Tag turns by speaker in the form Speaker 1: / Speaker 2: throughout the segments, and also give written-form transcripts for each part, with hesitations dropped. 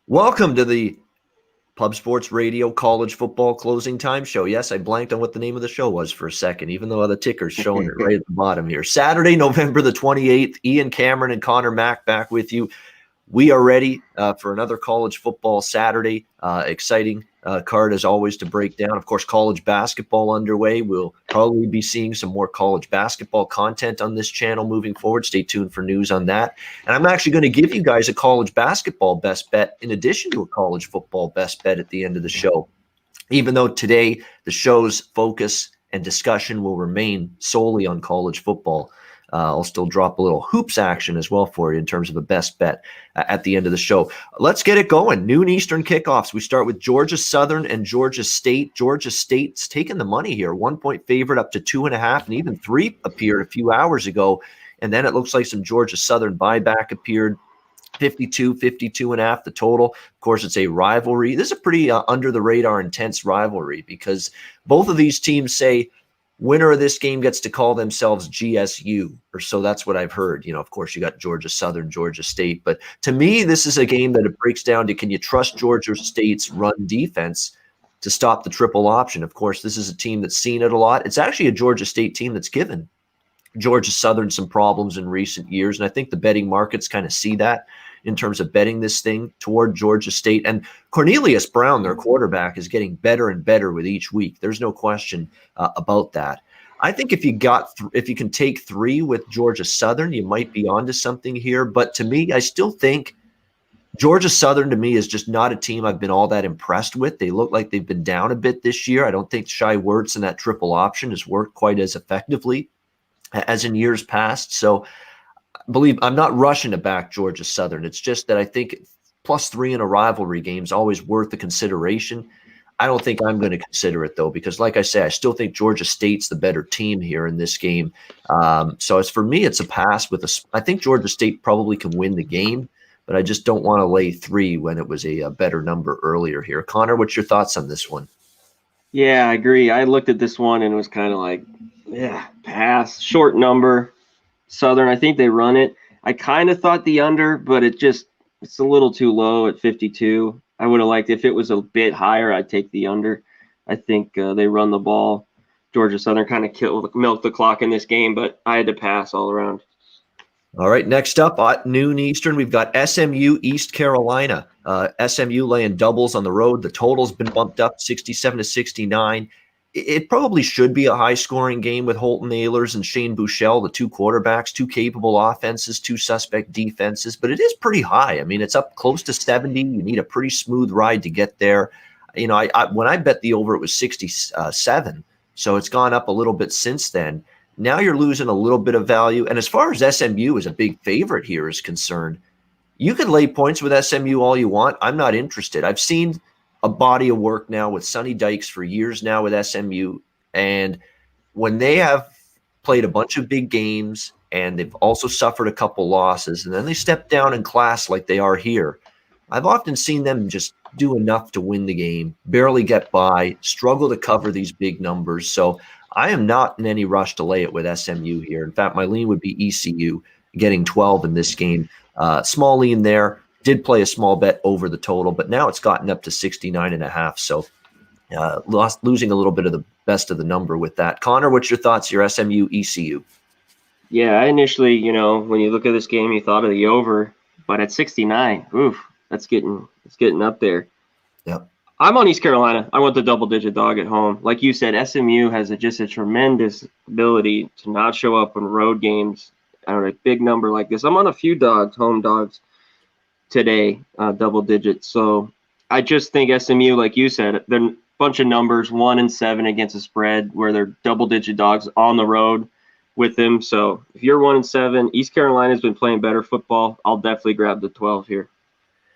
Speaker 1: Welcome to the Pub Sports Radio College Football Closing Time Show. Yes, I blanked on what the name of the show was for a second, even though the ticker's showing it right at the bottom here. Saturday, November the 28th, Ian Cameron and Conor Mack back with you. We are ready for another college football Saturday. Exciting card as always to break down. Of course, college basketball underway. We'll probably be seeing some more college basketball content on this channel moving forward. Stay tuned for news on that. And I'm actually going to give you guys a college basketball best bet in addition to a college football best bet at the end of the show. Even though today the show's focus and discussion will remain solely on college football, I'll still drop a little hoops action as well for you in terms of a best bet at the end of the show. Let's get it going. Noon Eastern kickoffs. We start with Georgia Southern and Georgia State. Georgia State's taking the money here. 1 point favorite up to 2.5, and even 3 appeared a few hours ago. And then it looks like some Georgia Southern buyback appeared. 52.5 the total. Of course, it's a rivalry. This is a pretty under the radar intense rivalry because both of these teams say winner of this game gets to call themselves GSU, or so that's what I've heard. Of course, you got Georgia Southern, Georgia State. But to me, this is a game that it breaks down to, can you trust Georgia State's run defense to stop the triple option? Of course, this is a team that's seen it a lot. It's actually a Georgia State team that's given Georgia Southern some problems in recent years, and I think the betting markets kind of see that in terms of betting this thing toward Georgia State. And Cornelius Brown, their quarterback, is getting better and better with each week. There's no question about that. I think if you can take 3 with Georgia Southern, you might be onto something here. But to me, I still think Georgia Southern, to me, is just not a team I've been all that impressed with. They look like they've been down a bit this year. I don't think Shai Werts and that triple option has worked quite as effectively as in years past. So believe I'm not rushing to back Georgia Southern. It's just that I think +3 in a rivalry game is always worth the consideration. I don't think I'm going to consider it, though, because like I say, I still think Georgia State's the better team here in this game. So as for me, it's a pass I think Georgia State probably can win the game, but I just don't want to lay 3 when it was a better number earlier here. Conor, what's your thoughts on this one?
Speaker 2: Yeah, I agree. I looked at this one and it was kind of like, pass, short number. Southern, I think they run it. I kind of thought the under, but it's a little too low at 52. I would have liked, if it was a bit higher, I'd take the under. I think they run the ball. Georgia Southern kind of milked the clock in this game, but I had to pass all around.
Speaker 1: All right, next up at noon Eastern, we've got SMU East Carolina. SMU laying doubles on the road. The total's been bumped up 67-69. It probably should be a high-scoring game with Holton Ahlers and Shane Buechele, the 2 quarterbacks, 2 capable offenses, 2 suspect defenses, but it is pretty high. I mean, it's up close to 70. You need a pretty smooth ride to get there. When I bet the over, it was 67, so it's gone up a little bit since then. Now you're losing a little bit of value, and as far as SMU as a big favorite here is concerned, you can lay points with SMU all you want. I'm not interested. I've seen a body of work now with Sonny Dykes for years now with SMU. And when they have played a bunch of big games and they've also suffered a couple losses, and then they step down in class like they are here, I've often seen them just do enough to win the game, barely get by, struggle to cover these big numbers. So I am not in any rush to lay it with SMU here. In fact, my lean would be ECU getting 12 in this game. Small lean there. Did play a small bet over the total, but now it's gotten up to 69.5. So losing a little bit of the best of the number with that. Conor, what's your thoughts here, SMU, ECU?
Speaker 2: Yeah, I initially, when you look at this game, you thought of the over, but at 69, it's getting up there.
Speaker 1: Yep.
Speaker 2: I'm on East Carolina. I want the double-digit dog at home. Like you said, SMU has just a tremendous ability to not show up in road games on a big number like this. I'm on a few home dogs today, double digits. So I just think SMU, like you said, they're a bunch of numbers, 1 and 7 against the spread, where they're double digit dogs on the road with them. So if you're 1 and 7, East Carolina's been playing better football. I'll definitely grab the 12 here.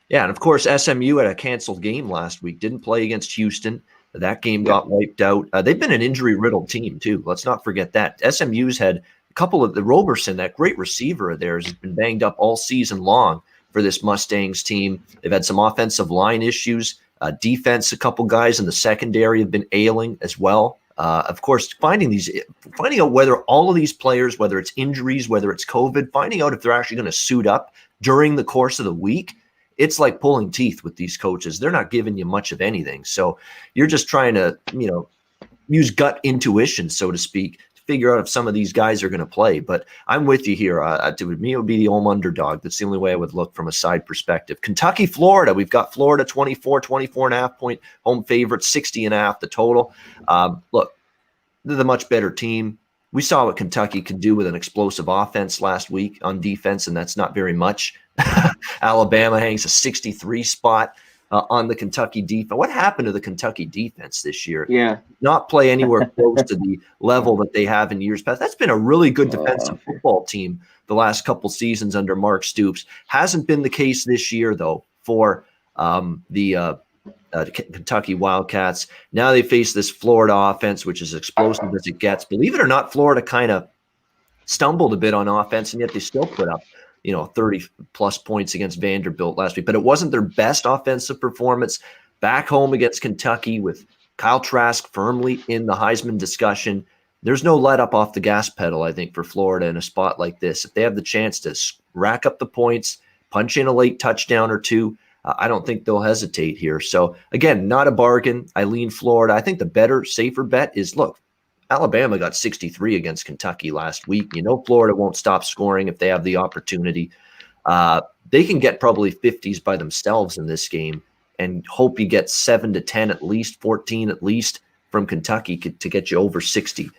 Speaker 1: Yeah, and of course SMU had a canceled game last week. Didn't play against Houston. That game got wiped out. They've been an injury-riddled team too. Let's not forget that. SMU's had a couple of the Roberson, that great receiver of theirs, has been banged up all season long for this Mustangs team. They've had some offensive line issues. Defense, a couple guys in the secondary have been ailing as well. Of course, finding out whether all of these players, whether it's injuries, whether it's COVID, finding out if they're actually going to suit up during the course of the week it's like pulling teeth with these coaches. They're not giving you much of anything. So you're just trying to, use gut intuition, so to speak, to figure out if some of these guys are going to play. But I'm with you here. To me, it would be the home underdog. That's the only way I would look from a side perspective. Kentucky, Florida. We've got Florida 24.5 point home favorite, 60.5 the total. Look, they're the much better team. We saw what Kentucky could do with an explosive offense last week on defense, and that's not very much. Alabama hangs a 63 spot on the Kentucky defense. What happened to the Kentucky defense this year?
Speaker 2: Yeah.
Speaker 1: Not play anywhere close to the level that they have in years past. That's been a really good defensive football team the last couple seasons under Mark Stoops. Hasn't been the case this year, though, for the Kentucky Wildcats. Now they face this Florida offense, which is explosive as it gets. Believe it or not, Florida kind of stumbled a bit on offense, and yet they still put up 30-plus points against Vanderbilt last week. But it wasn't their best offensive performance. Back home against Kentucky with Kyle Trask firmly in the Heisman discussion, there's no let up off the gas pedal, I think, for Florida in a spot like this. If they have the chance to rack up the points, punch in a late touchdown or two, I don't think they'll hesitate here. So, again, not a bargain. I lean Florida. I think the better, safer bet is, look, Alabama got 63 against Kentucky last week. Florida won't stop scoring if they have the opportunity. They can get probably 50s by themselves in this game and hope you get 7 to 10 at least, 14 at least from Kentucky to get you over 60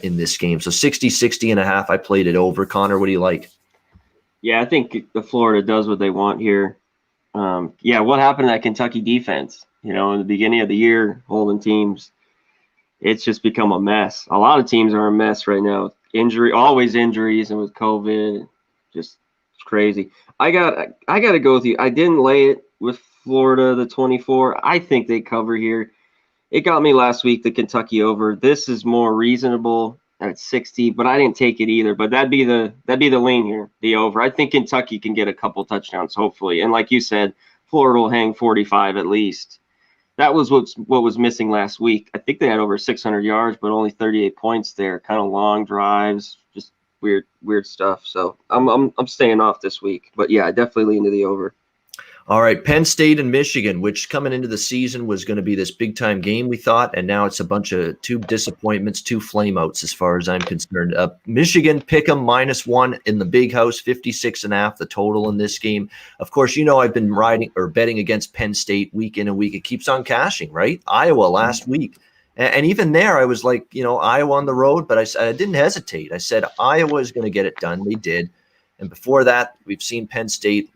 Speaker 1: in this game. So 60.5, I played it over. Connor, what do you like?
Speaker 2: Yeah, I think the Florida does what they want here. What happened to that Kentucky defense? In the beginning of the year, holding teams. It's just become a mess. A lot of teams are a mess right now. Always injuries, and with COVID, just it's crazy. I got to go with you. I didn't lay it with Florida, the 24. I think they cover here. It got me last week, the Kentucky over. This is more reasonable at 60, but I didn't take it either. But that'd be the lean here, the over. I think Kentucky can get a couple touchdowns, hopefully. And like you said, Florida will hang 45 at least. That was what was missing last week. I think they had over 600 yards, but only 38 points there. Kind of long drives, just weird stuff. So I'm staying off this week. But yeah, I definitely lean to the over.
Speaker 1: All right, Penn State and Michigan, which coming into the season was going to be this big-time game, we thought, and now it's a bunch of two disappointments, two flameouts as far as I'm concerned. Michigan, pick 'em -1 in the big house, 56.5 the total in this game. Of course, I've been betting against Penn State week in and week. It keeps on cashing, right? Iowa last week. And even there, I was like, Iowa on the road, but I didn't hesitate. I said Iowa is going to get it done. They did. And before that, we've seen Penn State,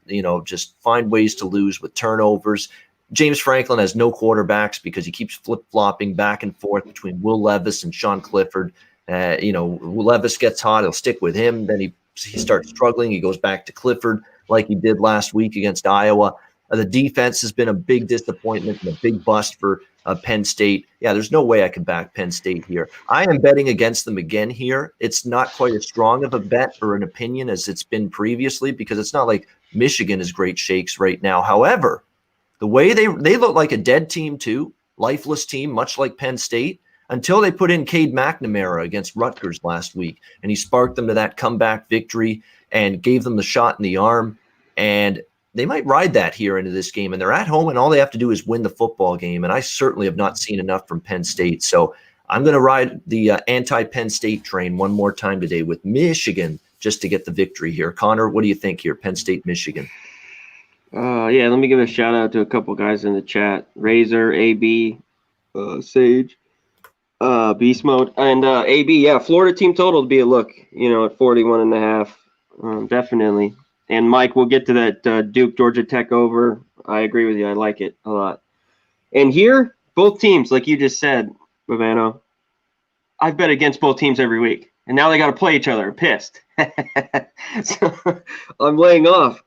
Speaker 1: just find ways to lose with turnovers. James Franklin has no quarterbacks because he keeps flip-flopping back and forth between Will Levis and Sean Clifford. Will Levis gets hot, he'll stick with him. Then he starts struggling. He goes back to Clifford like he did last week against Iowa. The defense has been a big disappointment and a big bust for Penn State. Yeah, there's no way I can back Penn State here. I am betting against them again here. It's not quite as strong of a bet or an opinion as it's been previously because it's not like Michigan is great shakes right now. However, the way they look like a dead team too, lifeless team, much like Penn State, until they put in Cade McNamara against Rutgers last week, and he sparked them to that comeback victory and gave them the shot in the arm. And they might ride that here into this game, and they're at home, and all they have to do is win the football game. And I certainly have not seen enough from Penn State. So I'm going to ride the anti-Penn State train one more time today with Michigan just to get the victory here. Connor, what do you think here? Penn State, Michigan.
Speaker 2: Let me give a shout out to a couple guys in the chat. Razor, AB, Sage, Beast Mode, and AB. Yeah, Florida team total to be a look, at 41.5. Definitely. And Mike, we'll get to that Duke Georgia Tech over. I agree with you. I like it a lot. And here, both teams, like you just said, Bavano, I've bet against both teams every week. And now they got to play each other. I'm pissed. So I'm laying off.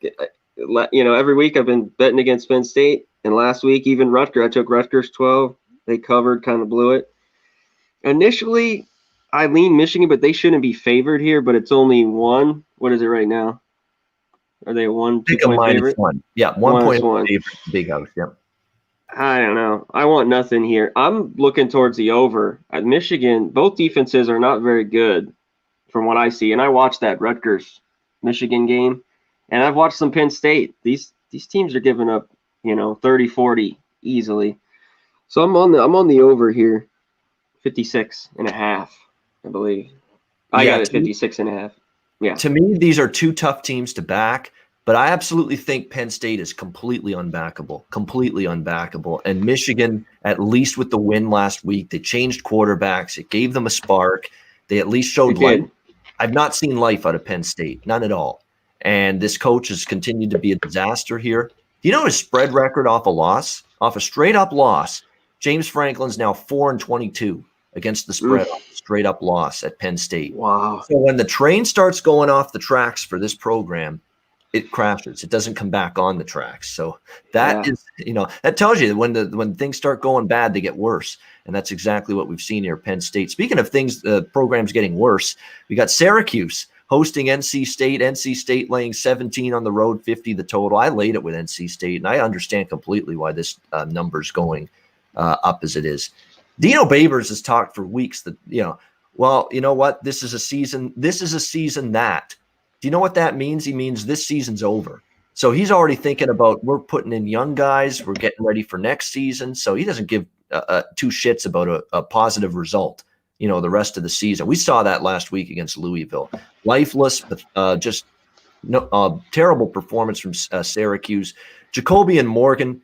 Speaker 2: Every week I've been betting against Penn State. And last week, even Rutgers, I took Rutgers 12. They covered, kind of blew it. Initially, I lean Michigan, but they shouldn't be favored here. But it's only one. What is it right now? Are they a 1-2 point favorite?
Speaker 1: -1. Yeah, 1 point favorite. Big house. Yep.
Speaker 2: I don't know. I want nothing here. I'm looking towards the over. At Michigan, both defenses are not very good from what I see. And I watched that Rutgers Michigan game, and I've watched some Penn State. These these teams are giving up, 30, 40 easily. So I'm on the over here, 56.5, I believe. I got it 56.5. Yeah.
Speaker 1: To me, these are two tough teams to back, but I absolutely think Penn State is completely unbackable. And Michigan, at least with the win last week, they changed quarterbacks. It gave them a spark. They at least showed life. I've not seen life out of Penn State, none at all. And this coach has continued to be a disaster here. Do you know his spread record off a straight up loss? James Franklin's now 4-22 against the spread, straight up loss at Penn State.
Speaker 2: Wow.
Speaker 1: So when the train starts going off the tracks for this program, it crashes. It doesn't come back on the tracks. So that is, that tells you that when things start going bad, they get worse. And that's exactly what we've seen here at Penn State. Speaking of things, programs getting worse, we got Syracuse hosting NC State. NC State laying 17 on the road, 50 the total. I laid it with NC State, and I understand completely why this number's going up as it is. Dino Babers has talked for weeks that, well, you know what? This is a season that. Do you know what that means? He means this season's over. So he's already thinking about, we're putting in young guys. We're getting ready for next season. So he doesn't give two shits about a positive result, the rest of the season. We saw that last week against Louisville. Lifeless, just terrible performance from Syracuse. Jacoby and Morgan,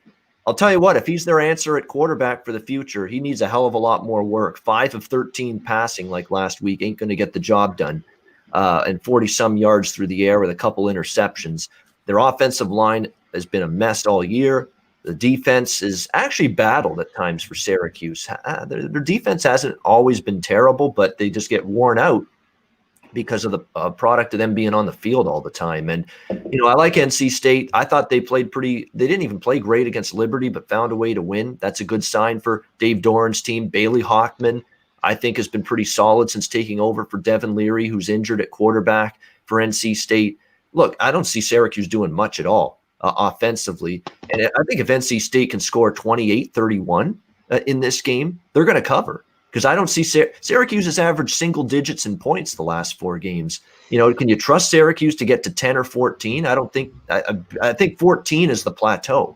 Speaker 1: I'll tell you what, if he's their answer at quarterback for the future, he needs a hell of a lot more work. 5 of 13 passing like last week ain't going to get the job done. And 40-some yards through the air with a couple interceptions. Their offensive line has been a mess all year. The defense is actually battled at times for Syracuse. Their defense hasn't always been terrible, but they just get worn out because of the product of them being on the field all the time. And, I like NC State. I thought they didn't even play great against Liberty, but found a way to win. That's a good sign for Dave Doran's team. Bailey Hockman, I think, has been pretty solid since taking over for Devin Leary, who's injured at quarterback for NC State. Look, I don't see Syracuse doing much at all offensively. And I think if NC State can score 28-31 in this game, they're going to cover. Because I don't see Syracuse has averaged single digits in points the last 4 games. Can you trust Syracuse to get to 10 or 14? I don't think. I think 14 is the plateau,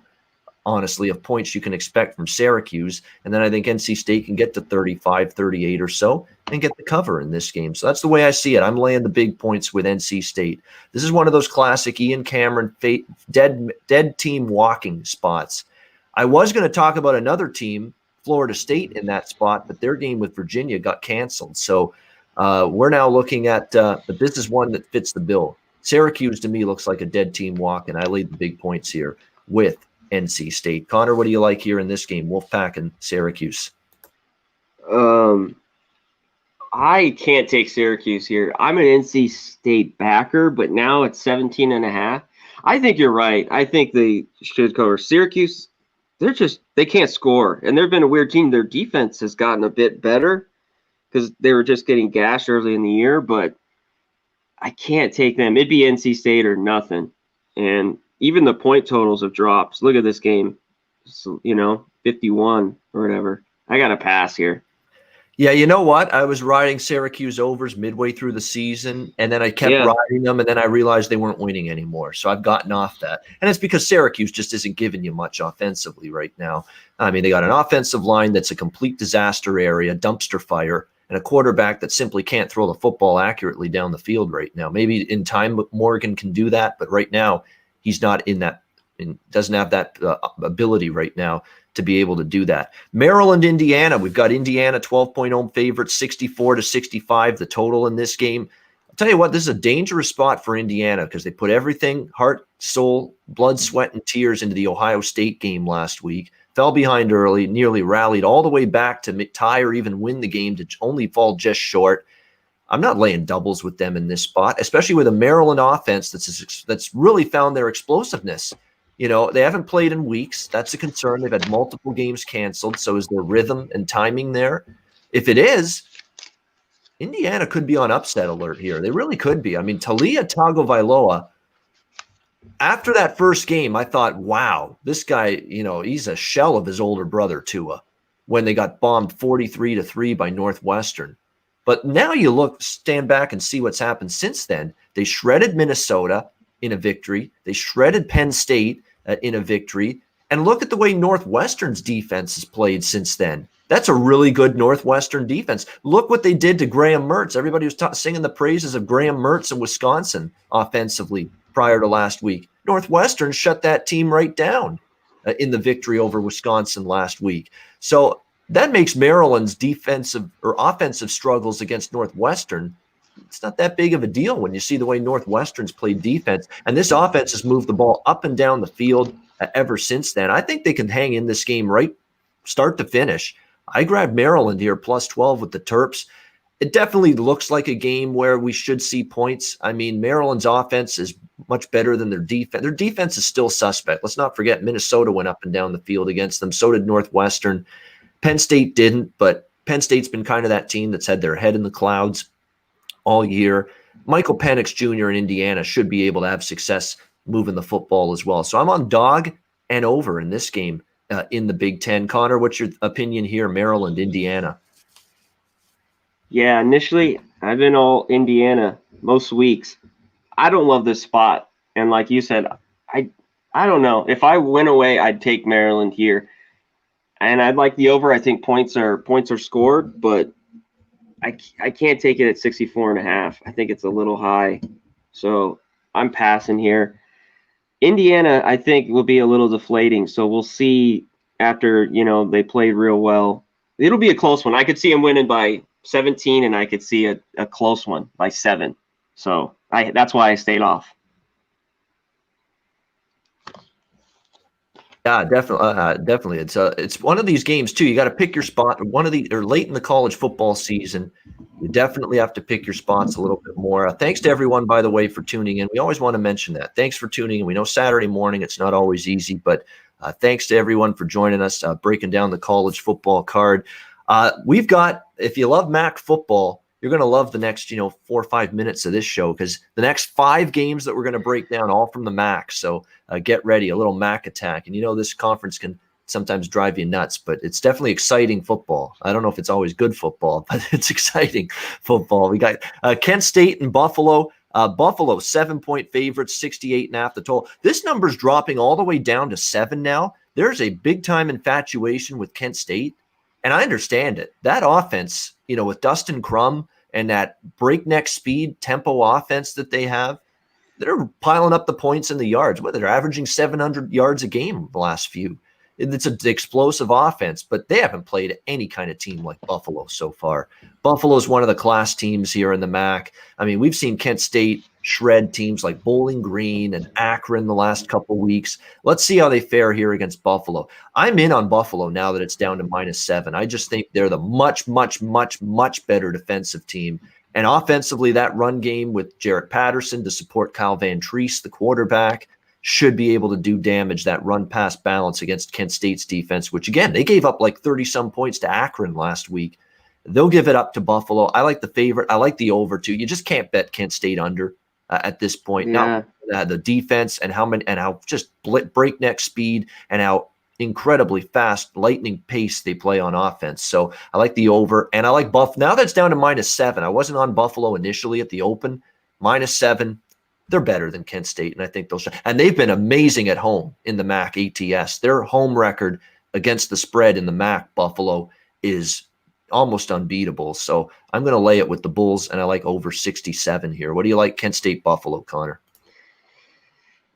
Speaker 1: honestly, of points you can expect from Syracuse. And then I think NC State can get to 35, 38 or so and get the cover in this game. So that's the way I see it. I'm laying the big points with NC State. This is one of those classic Ian Cameron dead team walking spots. I was going to talk about another team, Florida State, in that spot, but their game with Virginia got canceled. So we're now looking at but this is one that fits the bill. Syracuse, to me, looks like a dead team walk, and I laid the big points here with NC State. Connor, what do you like here in this game, Wolfpack and Syracuse?
Speaker 2: I can't take Syracuse here. I'm an NC State backer, but now it's 17.5. I think you're right. I think they should cover. Syracuse, they can't score, and they've been a weird team. Their defense has gotten a bit better because they were just getting gashed early in the year, but I can't take them. It'd be NC State or nothing. And even the point totals have dropped. Look at this game, 51 or whatever. I got to pass here.
Speaker 1: Yeah, you know what? I was riding Syracuse overs midway through the season, and then I kept riding them, and then I realized they weren't winning anymore. So I've gotten off that. And it's because Syracuse just isn't giving you much offensively right now. I mean, they got an offensive line that's a complete disaster area, dumpster fire, and a quarterback that simply can't throw the football accurately down the field right now. Maybe in time Morgan can do that, but right now he's not doesn't have that ability right now to be able to do that. Maryland, Indiana. We've got Indiana 12-point home favorite, 64-65 the total in this game. I'll tell you what, this is a dangerous spot for Indiana because they put everything, heart, soul, blood, sweat, and tears into the Ohio State game last week. Fell behind early, nearly rallied all the way back to tie or even win the game to only fall just short. I'm not laying doubles with them in this spot, especially with a Maryland offense that's really found their explosiveness. They haven't played in weeks. That's a concern. They've had multiple games canceled. So is there rhythm and timing there? If it is, Indiana could be on upset alert here. They really could be. I mean, Talia Tagovailoa, after that first game, I thought, wow, this guy, he's a shell of his older brother, Tua, when they got bombed 43-3 by Northwestern. But now stand back and see what's happened since then. They shredded Minnesota in a victory. They shredded Penn State. in a victory. And look at the way Northwestern's defense has played since then. That's a really good Northwestern defense. Look what they did to Graham Mertz. Everybody was singing the praises of Graham Mertz in Wisconsin offensively prior to last week. Northwestern shut that team right down in the victory over Wisconsin last week. So that makes Maryland's defensive or offensive struggles against Northwestern, it's not that big of a deal when you see the way Northwestern's played defense. And this offense has moved the ball up and down the field ever since then. I think they can hang in this game right start to finish. I grabbed Maryland here plus 12 with the Terps. It definitely looks like a game where we should see points. I mean, Maryland's offense is much better than their defense. Their defense is still suspect. Let's not forget Minnesota went up and down the field against them. So did Northwestern. Penn State didn't, but Penn State's been kind of that team that's had their head in the clouds all year. Michael Penix Jr. in Indiana should be able to have success moving the football as well. So I'm on dog and over in this game in the Big Ten. Connor, what's your opinion here? Maryland, Indiana.
Speaker 2: Yeah, initially I've been all Indiana most weeks. I don't love this spot. And like you said, I don't know. If I went away, I'd take Maryland here. And I'd like the over. I think points are scored, but I can't take it at 64.5. I think it's a little high. So I'm passing here. Indiana, I think, will be a little deflating. So we'll see after, they played real well. It'll be a close one. I could see them winning by 17, and I could see a close one by 7. So that's why I stayed off.
Speaker 1: Yeah, definitely. It's one of these games too. You got to pick your spot. Or late in the college football season, you definitely have to pick your spots a little bit more. Thanks to everyone, by the way, for tuning in. We always want to mention that. Thanks for tuning in. We know Saturday morning it's not always easy, but thanks to everyone for joining us, breaking down the college football card. We've got, if you love MAC football, you're going to love the next, 4 or 5 minutes of this show, because the next 5 games that we're going to break down, all from the MAC. So get ready, a little MAC attack. And this conference can sometimes drive you nuts, but it's definitely exciting football. I don't know if it's always good football, but it's exciting football. We got Kent State and Buffalo. Buffalo, 7-point favorites, 68.5 the total. This number's dropping all the way down to 7 now. There's a big-time infatuation with Kent State, and I understand it. That offense, with Dustin Crum and that breakneck speed tempo offense that they have, they're piling up the points and the yards. They're averaging 700 yards a game the last few. It's an explosive offense, but they haven't played any kind of team like Buffalo so far. Buffalo's one of the class teams here in the MAC. I mean, we've seen Kent State shred teams like Bowling Green and Akron the last couple weeks. Let's see how they fare here against Buffalo. I'm in on Buffalo now that it's down to -7. I just think they're the much, much, much, much better defensive team. And offensively, that run game with Jarrett Patterson to support Kyle Van Treese, the quarterback, should be able to do damage, that run-pass balance against Kent State's defense, which, again, they gave up like 30-some points to Akron last week. They'll give it up to Buffalo. I like the favorite. I like the over, too. You just can't bet Kent State under at this point.
Speaker 2: Yeah.
Speaker 1: Now, the defense and how just breakneck speed and how incredibly fast, lightning pace they play on offense. So I like the over, and I like Buffalo. Now that's down to -7. I wasn't on Buffalo initially at the open. -7. They're better than Kent State, and I think they'll show. And they've been amazing at home in the MAC ATS. Their home record against the spread in the MAC, Buffalo, is almost unbeatable. So I'm going to lay it with the Bulls, and I like over 67 here. What do you like, Kent State, Buffalo, Connor?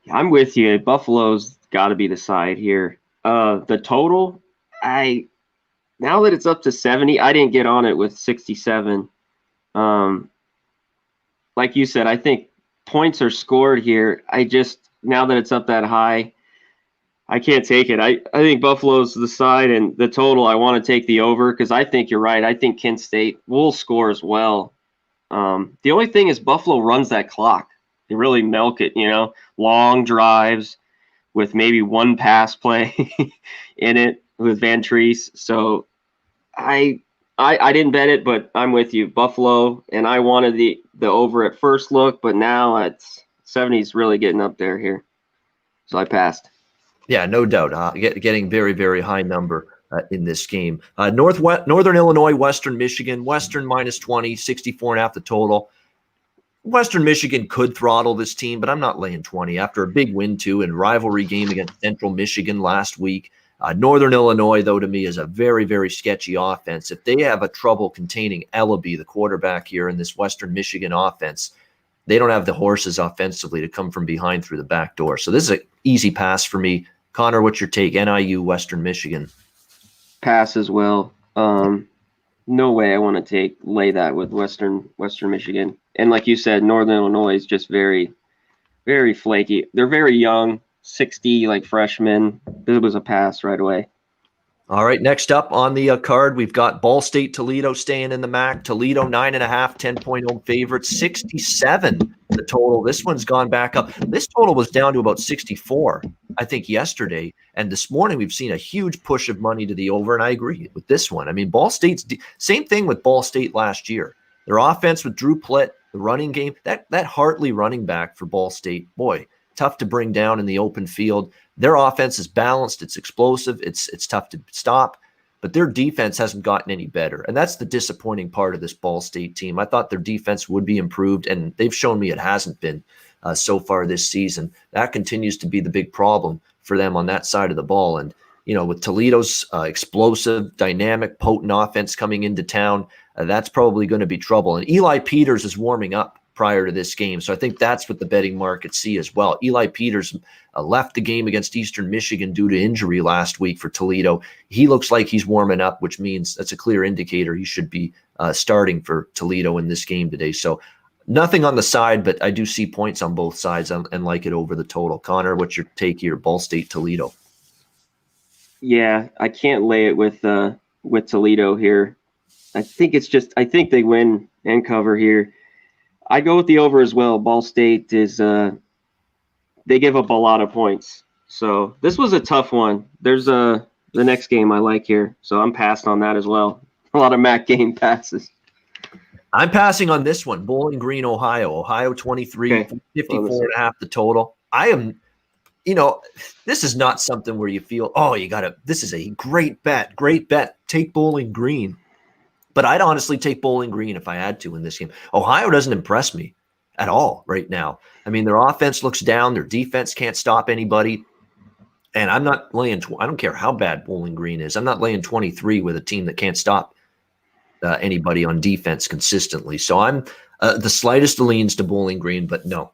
Speaker 2: I'm with you. Buffalo's got to be the side here. The total, now that it's up to 70, I didn't get on it with 67. Like you said, I think points are scored here. Now that it's up that high, I can't take it. I think Buffalo's the side, and the total, I want to take the over, because I think you're right. I think Kent State will score as well. The only thing is Buffalo runs that clock. They really milk it, long drives with maybe one pass play in it with Van Treese. So I didn't bet it, but I'm with you. Buffalo, and I wanted the over at first look, but now at 70 is really getting up there here. So I passed.
Speaker 1: Yeah, no doubt. Getting very, very high number in this game. Northern Illinois, Western Michigan. Western -20, 64.5 the total. Western Michigan could throttle this team, but I'm not laying 20 after a big win too and rivalry game against Central Michigan last week. Northern Illinois, though, to me is a very, very sketchy offense. If they have a trouble containing Ellaby, the quarterback here in this Western Michigan offense, they don't have the horses offensively to come from behind through the back door. So this is an easy pass for me. Connor, what's your take? NIU, Western Michigan.
Speaker 2: Pass as well. No way I want to lay that with Western Michigan. And like you said, Northern Illinois is just very, very flaky. They're very young, 60 like freshmen. This was a pass right away.
Speaker 1: All right, next up on the card, we've got Ball State Toledo staying in the MAC. Toledo 9.5, 10-point home favorites, 67 the total. This one's gone back up. This total was down to about 64, I think, yesterday. And this morning we've seen a huge push of money to the over, and I agree with this one. I mean, Ball State's same thing with Ball State last year. Their offense with Drew Plitt, the running game, that Hartley running back for Ball State, boy, tough to bring down in the open field. Their offense is balanced. It's explosive. It's tough to stop, but their defense hasn't gotten any better. And that's the disappointing part of this Ball State team. I thought their defense would be improved, and they've shown me it hasn't been so far this season. That continues to be the big problem for them on that side of the ball. And, you know, with Toledo's explosive, dynamic, potent offense coming into town, that's probably going to be trouble. And Eli Peters is warming up prior to this game. So I think that's what the betting markets see as well. Eli Peters left the game against Eastern Michigan due to injury last week for Toledo. He looks like he's warming up, which means that's a clear indicator he should be starting for Toledo in this game today. So nothing on the side, but I do see points on both sides and like it over the total. Connor, what's your take here? Ball State Toledo.
Speaker 2: Yeah, I can't lay it with Toledo here. I think they win and cover here. I go with the over as well. Ball State is they give up a lot of points. So this was a tough one. There's the next game I like here. So I'm passing on that as well. A lot of MAC game passes.
Speaker 1: I'm passing on this one. Bowling Green, Ohio. Ohio 23, okay. 54.5 the total. I am, this is not something where you feel, this is a great bet. Take Bowling Green. But I'd honestly take Bowling Green if I had to in this game. Ohio doesn't impress me at all right now. I mean, their offense looks down. Their defense can't stop anybody. And I'm not laying – I don't care how bad Bowling Green is. I'm not laying 23 with a team that can't stop anybody on defense consistently. So I'm the slightest leans to Bowling Green, but no,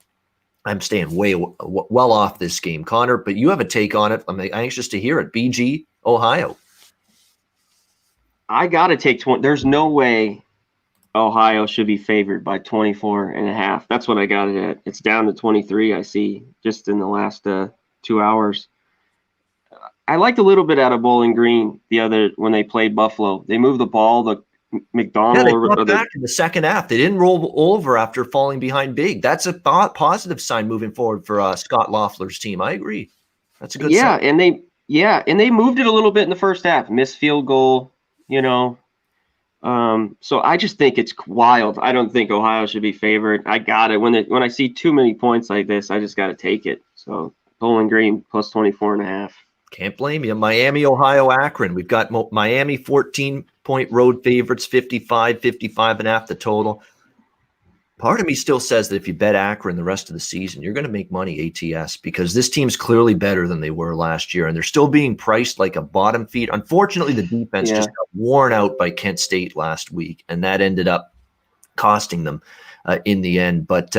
Speaker 1: I'm staying well off this game. Connor, but you have a take on it. I'm anxious to hear it. BG, Ohio.
Speaker 2: I got to take 20. There's no way Ohio should be favored by 24.5. That's what I got it at. It's down to 23, I see, just in the last 2 hours. I liked a little bit out of Bowling Green when they played Buffalo. They moved the ball. The McDonald.
Speaker 1: Yeah, they got back in the second half. They didn't roll over after falling behind big. That's a positive sign moving forward for Scott Loeffler's team. I agree. That's a good sign.
Speaker 2: And they moved it a little bit in the first half. Missed field goal. So I just think it's wild. I don't think Ohio should be favored. I got it. When I see too many points like this, I just got to take it. So Bowling Green plus 24.5.
Speaker 1: Can't blame you. Miami, Ohio, Akron. We've got Miami 14-point road favorites, 55.5 the total. Part of me still says that if you bet Akron the rest of the season, you're going to make money ATS because this team's clearly better than they were last year, and they're still being priced like a bottom feed. Unfortunately, the defense just got worn out by Kent State last week, and that ended up costing them in the end. But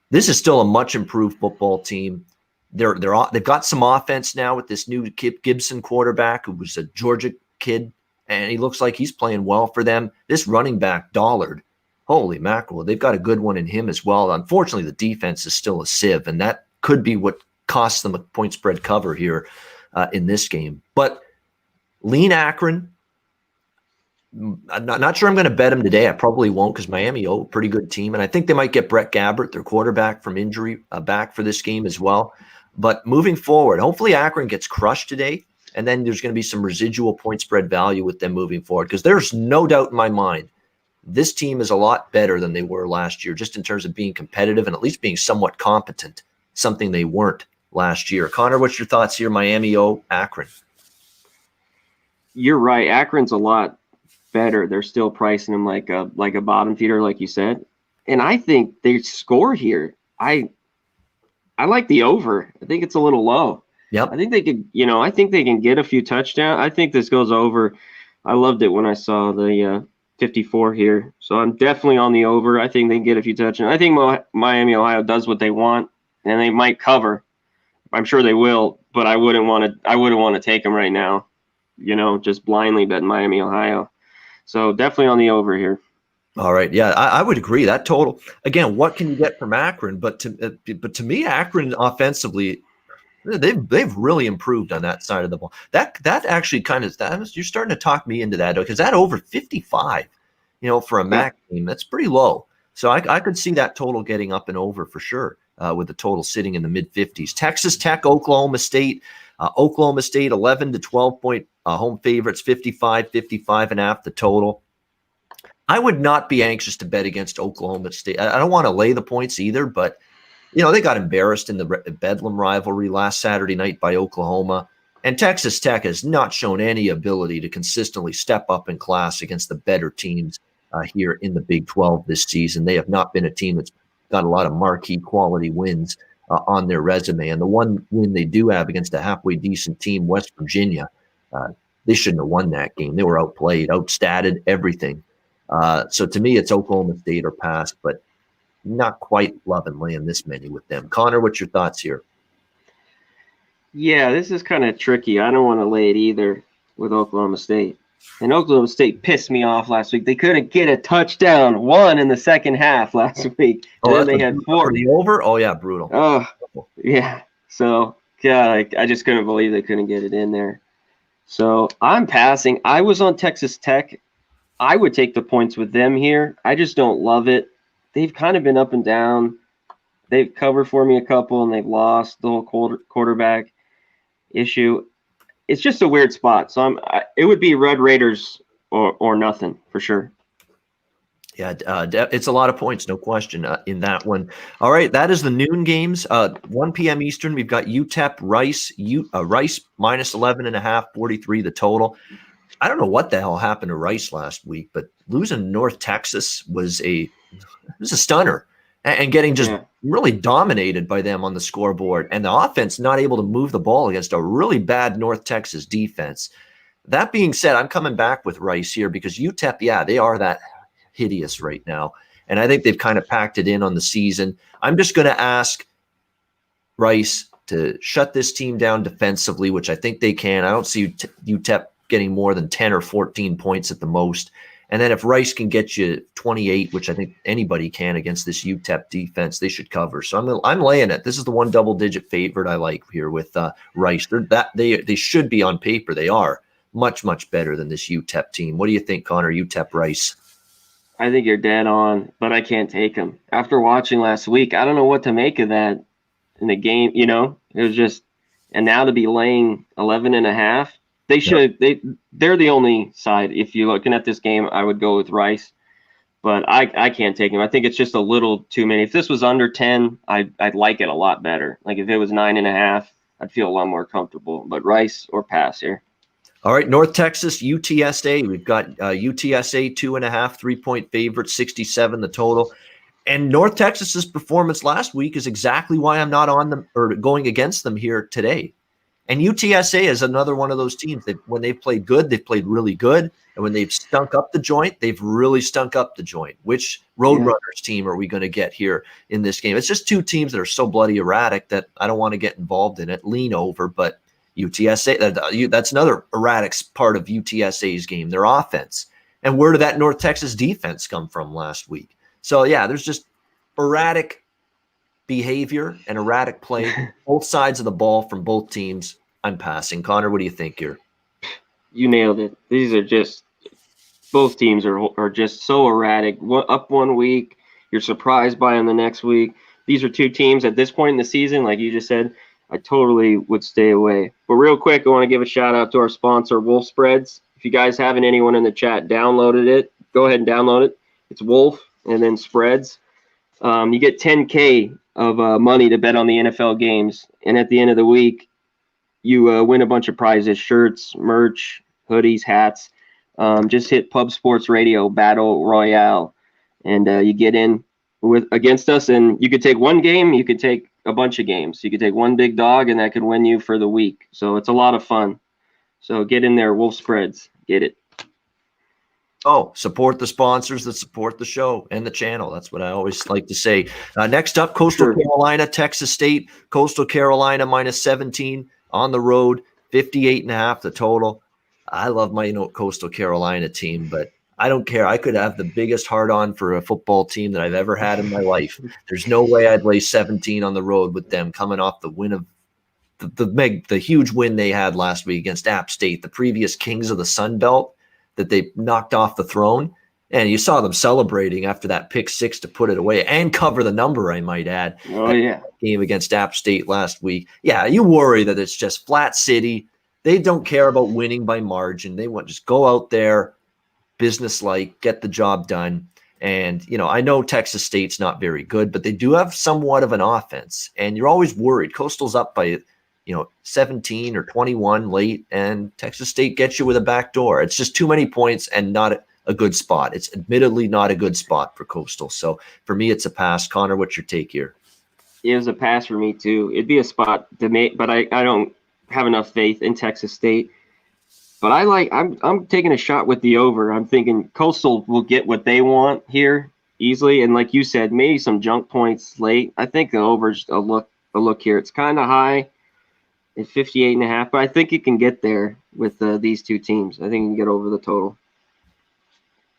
Speaker 1: this is still a much improved football team. They've got some offense now with this new Gibson quarterback who was a Georgia kid, and he looks like he's playing well for them. This running back, Dollard, holy mackerel, they've got a good one in him as well. Unfortunately, the defense is still a sieve, and that could be what costs them a point spread cover here in this game. But lean Akron. I'm not sure I'm going to bet them today. I probably won't because Miami, pretty good team. And I think they might get Brett Gabbert, their quarterback from injury, back for this game as well. But moving forward, hopefully Akron gets crushed today, and then there's going to be some residual point spread value with them moving forward because there's no doubt in my mind this team is a lot better than they were last year just in terms of being competitive and at least being somewhat competent, something they weren't last year. Connor, what's your thoughts here? Miami, Akron.
Speaker 2: You're right. Akron's a lot better. They're still pricing them like a bottom feeder, like you said. and I think they score here. I like the over. I think it's a little low.
Speaker 1: Yep.
Speaker 2: I think they could, I think they can get a few touchdowns. I think this goes over. I loved it when I saw the 54 here. So I'm definitely on the over. I think they can get a few touchdowns. I think Miami, Ohio does what they want, and they might cover. I'm sure they will, but I wouldn't want to take them right now, just blindly bet Miami, Ohio. So definitely on the over here.
Speaker 1: All right. Yeah, I would agree. That total, again, what can you get from Akron? But to me, Akron offensively, they've really improved on that side of the ball. That actually you're starting to talk me into that, because that over 55, for a MAC game, that's pretty low. So I could see that total getting up and over for sure, with the total sitting in the mid 50s. Texas Tech, Oklahoma State, 11 to 12 point home favorites, 55.5 the total. I would not be anxious to bet against Oklahoma State. I don't want to lay the points either, but they got embarrassed in the Bedlam rivalry last Saturday night by Oklahoma, and Texas Tech has not shown any ability to consistently step up in class against the better teams here in the Big 12 this season. They have not been a team that's got a lot of marquee quality wins on their resume, and the one win they do have against a halfway decent team, West Virginia, they shouldn't have won that game. They were outplayed, outstatted, everything. So to me, it's Oklahoma State or pass, but not quite loving laying this many with them. Connor, what's your thoughts here?
Speaker 2: Yeah, this is kind of tricky. I don't want to lay it either with Oklahoma State. And Oklahoma State pissed me off last week. They couldn't get a touchdown, one in the second half last week. And then they had 4.
Speaker 1: The over? Oh, yeah, brutal.
Speaker 2: Oh, yeah. So, God, I just couldn't believe they couldn't get it in there. So I'm passing. I was on Texas Tech. I would take the points with them here. I just don't love it. They've kind of been up and down. They've covered for me a couple, and they've lost the whole quarterback issue. It's just a weird spot. So it would be Red Raiders or nothing for sure.
Speaker 1: Yeah, it's a lot of points, no question, in that one. All right, that is the noon games. 1 p.m. Eastern, we've got UTEP, Rice, Rice minus 11.5, 43 the total. I don't know what the hell happened to Rice last week, but losing North Texas was a stunner, and getting just really dominated by them on the scoreboard, and the offense not able to move the ball against a really bad North Texas defense. That being said, I'm coming back with Rice here because UTEP, they are that hideous right now, and I think they've kind of packed it in on the season. I'm just going to ask Rice to shut this team down defensively, which I think they can. I don't see UTEP getting more than 10 or 14 points at the most. And then if Rice can get you 28, which I think anybody can against this UTEP defense, they should cover. So I'm laying it. This is the one double-digit favorite I like here with Rice. They should be on paper. They are much, much better than this UTEP team. What do you think, Connor? UTEP Rice?
Speaker 2: I think you're dead on, but I can't take them. After watching last week, I don't know what to make of that in the game. It was just, and now to be laying 11.5. They should. They're the only side. If you're looking at this game, I would go with Rice, but I can't take him. I think it's just a little too many. If this was under 10, I'd like it a lot better. Like if it was 9.5, I'd feel a lot more comfortable. But Rice or pass here.
Speaker 1: All right, North Texas, UTSA. We've got UTSA 2.5, 3-point favorite, 67 the total. And North Texas's performance last week is exactly why I'm not on them or going against them here today. And UTSA is another one of those teams that when they've played good, they've played really good. And when they've stunk up the joint, they've really stunk up the joint. Which Roadrunners team are we going to get here in this game? It's just two teams that are so bloody erratic that I don't want to get involved in it. Lean over, but UTSA, that's another erratic part of UTSA's game, their offense. And where did that North Texas defense come from last week? So, there's just erratic behavior and erratic play, both sides of the ball from both teams. I'm passing. Connor, what do you think here?
Speaker 2: You nailed it. These are just both teams are just so erratic. Up one week, you're surprised by them the next week. These are two teams at this point in the season, like you just said, I totally would stay away. But real quick, I want to give a shout out to our sponsor, Wolf Spreads. If you guys haven't, anyone in the chat downloaded it, go ahead and download it. It's Wolf and then Spreads. You get 10K of money to bet on the NFL games. And at the end of the week, you win a bunch of prizes, shirts, merch, hoodies, hats. Just hit Pub Sports Radio Battle Royale, and you get in against us, and you could take one game, you could take a bunch of games. You could take one big dog, and that could win you for the week. So it's a lot of fun. So get in there, Wolf Spreads. Get it.
Speaker 1: Oh, support the sponsors that support the show and the channel. That's what I always like to say. Next up, Coastal Carolina, Texas State. Coastal Carolina -17 on the road, 58.5 the total. I love my Coastal Carolina team, but I don't care. I could have the biggest heart-on for a football team that I've ever had in my life. There's no way I'd lay 17 on the road with them coming off the win of the huge win they had last week against App State, the previous kings of the Sun Belt that they knocked off the throne. And you saw them celebrating after that pick 6 to put it away and cover the number, I might add.
Speaker 2: Oh, yeah.
Speaker 1: Game against App State last week. Yeah, you worry that it's just flat city. They don't care about winning by margin. They want to just go out there, business-like, get the job done. And, I know Texas State's not very good, but they do have somewhat of an offense. And you're always worried. Coastal's up by 17 or 21 late, and Texas State gets you with a back door. It's just too many points and not a good spot. It's admittedly not a good spot for Coastal. So for me, it's a pass. Connor, what's your take here?
Speaker 2: It was a pass for me too. It'd be a spot to make, but I don't have enough faith in Texas State. But I'm taking a shot with the over. I'm thinking Coastal will get what they want here easily, and like you said, maybe some junk points late. I think the over's a look here. It's kind of high at 58.5, but I think it can get there with these two teams. I think it can get over the total.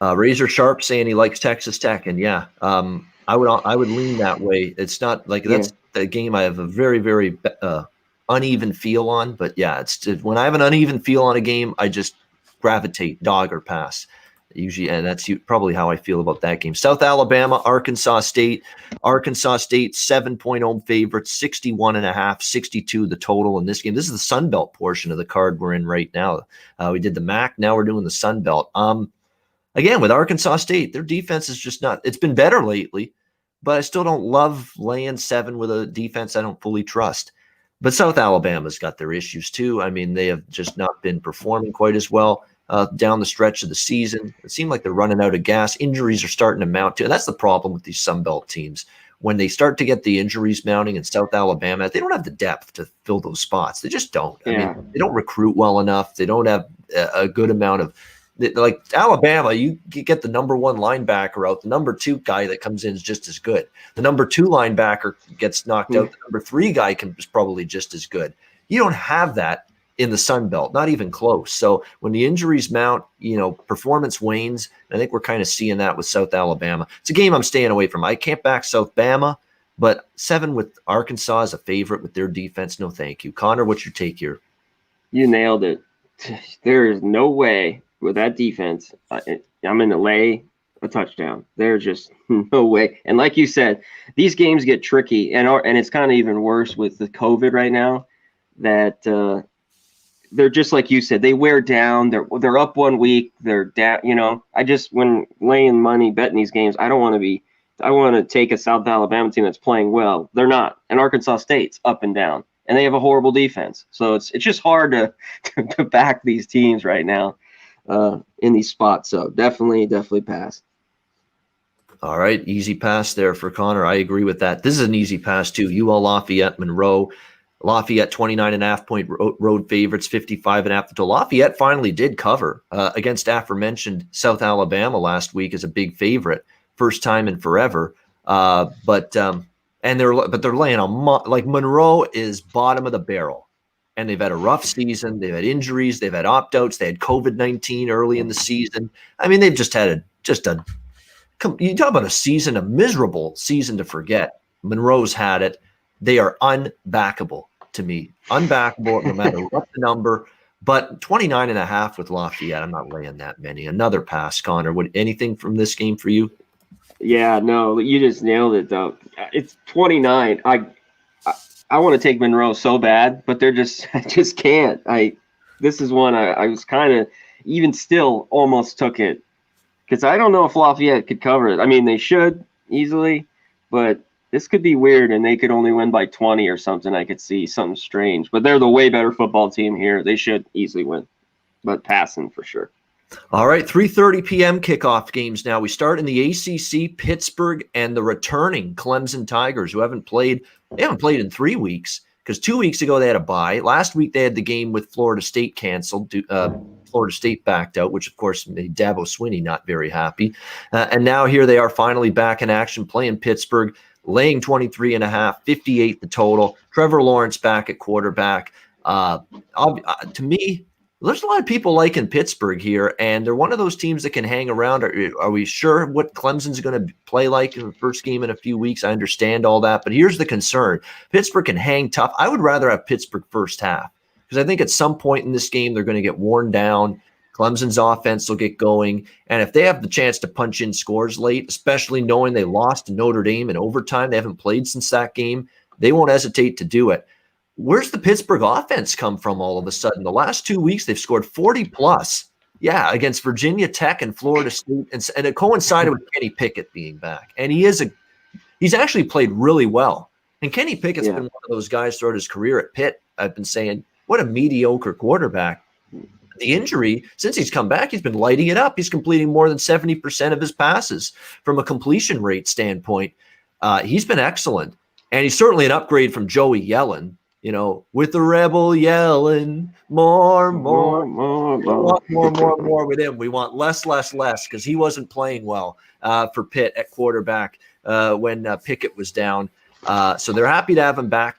Speaker 1: Razor Sharp saying he likes Texas Tech, and I would lean that way. It's not like that's the game I have a very, very uneven feel on, but when I have an uneven feel on a game, I just gravitate dog or pass usually, and that's probably how I feel about that game. South Alabama, Arkansas State. Arkansas State 7-point home favorites, 61.5, 62 the total in this game. This is the Sun Belt portion of the card we're in right now. We did the MAC, now we're doing the Sun Belt. Again, with Arkansas State, their defense is just not – it's been better lately, but I still don't love laying 7 with a defense I don't fully trust. But South Alabama's got their issues too. I mean, they have just not been performing quite as well down the stretch of the season. It seemed like they're running out of gas. Injuries are starting to mount too. And that's the problem with these Sun Belt teams. When they start to get the injuries mounting in South Alabama, they don't have the depth to fill those spots. They just don't. I mean, they don't recruit well enough. They don't have a good amount of like Alabama, you get the number 1 linebacker out. The number 2 guy that comes in is just as good. The number 2 linebacker gets knocked out. The number 3 guy is probably just as good. You don't have that in the Sun Belt, not even close. So when the injuries mount, performance wanes. I think we're kind of seeing that with South Alabama. It's a game I'm staying away from. I can't back South Bama, but 7 with Arkansas as a favorite with their defense. No, thank you. Connor, what's your take here?
Speaker 2: You nailed it. There is no way with that defense, I'm in to lay a touchdown. There's just no way. And like you said, these games get tricky, and it's kind of even worse with the COVID right now. That they're just like you said, they wear down. They're up 1 week, they're down. When laying money betting these games, I want to take a South Alabama team that's playing well. They're not, and Arkansas State's up and down, and they have a horrible defense. So it's just hard to back these teams right now. In these spots, so definitely pass.
Speaker 1: All right, easy pass there for Connor. I agree with that. This is an easy pass too. UL Lafayette, Monroe. Lafayette 29.5-point road favorites, 55.5 total. Lafayette finally did cover against aforementioned South Alabama last week as a big favorite, first time in forever. But they're laying like Monroe is bottom of the barrel. And they've had a rough season. They've had injuries. They've had opt-outs. They had COVID-19 early in the season. I mean, they've just had you talk about a miserable season to forget. Monroe's had it. They are unbackable to me. Unbackable no matter what the number. But 29.5 with Lafayette, I'm not laying that many. Another pass, Connor. Anything from this game for you?
Speaker 2: Yeah, no, you just nailed it, though. It's 29. I want to take Monroe so bad, but I just can't. This is one I was kind of even still almost took it because I don't know if Lafayette could cover it. I mean, they should easily, but this could be weird and they could only win by 20 or something. I could see something strange, but they're the way better football team here. They should easily win, but passing for sure.
Speaker 1: All right, 3:30 p.m. kickoff games now. We start in the ACC, Pittsburgh and the returning Clemson Tigers, who haven't played in 3 weeks because 2 weeks ago they had a bye. Last week they had the game with Florida State canceled. Florida State backed out, which of course made Dabo Swinney not very happy. And now here they are finally back in action playing Pittsburgh, laying 23.5, 58 the total. Trevor Lawrence back at quarterback. To me, there's a lot of people liking Pittsburgh here, and they're one of those teams that can hang around. Are we sure what Clemson's going to play like in the first game in a few weeks? I understand all that, but here's the concern. Pittsburgh can hang tough. I would rather have Pittsburgh first half because I think at some point in this game they're going to get worn down. Clemson's offense will get going, and if they have the chance to punch in scores late, especially knowing they lost to Notre Dame in overtime, they haven't played since that game, they won't hesitate to do it. Where's the Pittsburgh offense come from all of a sudden? The last 2 weeks, they've scored 40-plus. Yeah, against Virginia Tech and Florida State. And it coincided with Kenny Pickett being back. And he's actually played really well. And Kenny Pickett's been one of those guys throughout his career at Pitt. I've been saying, what a mediocre quarterback. The injury, since he's come back, he's been lighting it up. He's completing more than 70% of his passes from a completion rate standpoint. He's been excellent. And he's certainly an upgrade from Joey Yellen. You know, with the rebel yelling, more with him. We want less, because he wasn't playing well for Pitt at quarterback when Pickett was down. So they're happy to have him back.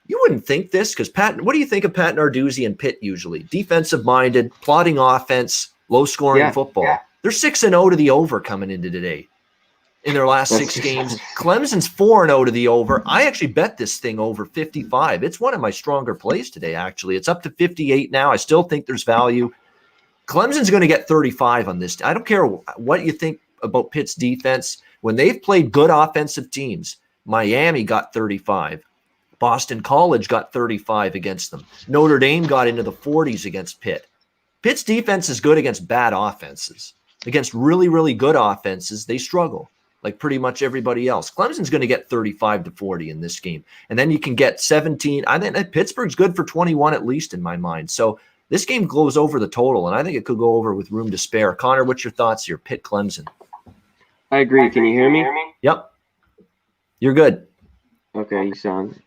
Speaker 1: You wouldn't think this because what do you think of Pat Narduzzi and Pitt usually? Defensive-minded, plotting offense, low-scoring football. Yeah. They're 6-0 to the over coming into today. In their last 6 games. Clemson's 4-0 to the over. I actually bet this thing over 55. It's one of my stronger plays today, actually. It's up to 58 now. I still think there's value. Clemson's going to get 35 on this. I don't care what you think about Pitt's defense. When they've played good offensive teams, Miami got 35. Boston College got 35 against them. Notre Dame got into the 40s against Pitt. Pitt's defense is good against bad offenses. Against really, really good offenses, they struggle. Like pretty much everybody else. Clemson's going to get 35 to 40 in this game. And then you can get 17. I think Pittsburgh's good for 21 at least in my mind. So this game goes over the total, and I think it could go over with room to spare. Connor, what's your thoughts here? Pitt Clemson.
Speaker 2: I agree. Can you hear me?
Speaker 1: Yep. You're good.
Speaker 2: Okay, you sound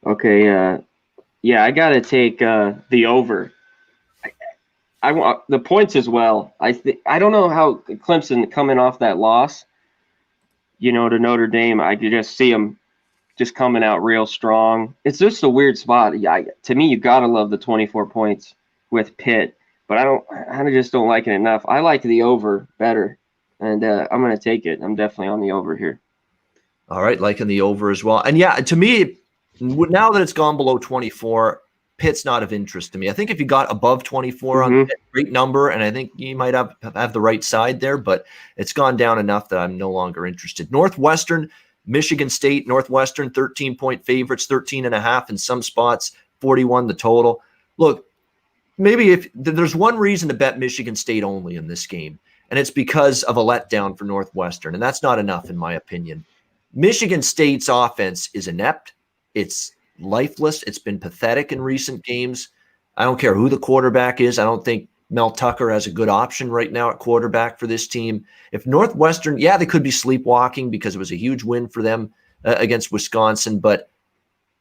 Speaker 2: okay. I got to take the over. I want the points as well. I don't know how Clemson coming off that loss, to Notre Dame. I could just see them just coming out real strong. It's just a weird spot. To me, you gotta love the 24 points with Pitt, but I just don't like it enough. I like the over better, and I'm gonna take it. I'm definitely on the over here.
Speaker 1: All right, liking the over as well. And yeah, to me, now that it's gone below 24. Pitt's not of interest to me. I think if you got above 24 on Pitt, great number, and I think you might have the right side there, but it's gone down enough that I'm no longer interested. Northwestern, Michigan State, Northwestern, 13-point favorites, 13.5 in some spots, 41 the total. Look, maybe if there's one reason to bet Michigan State only in this game, and it's because of a letdown for Northwestern, and that's not enough in my opinion. Michigan State's offense is inept. It's lifeless. It's been pathetic in recent games. I don't care who the quarterback is. I don't think Mel Tucker has a good option right now at quarterback for this team. If Northwestern, they could be sleepwalking because it was a huge win for them against Wisconsin. But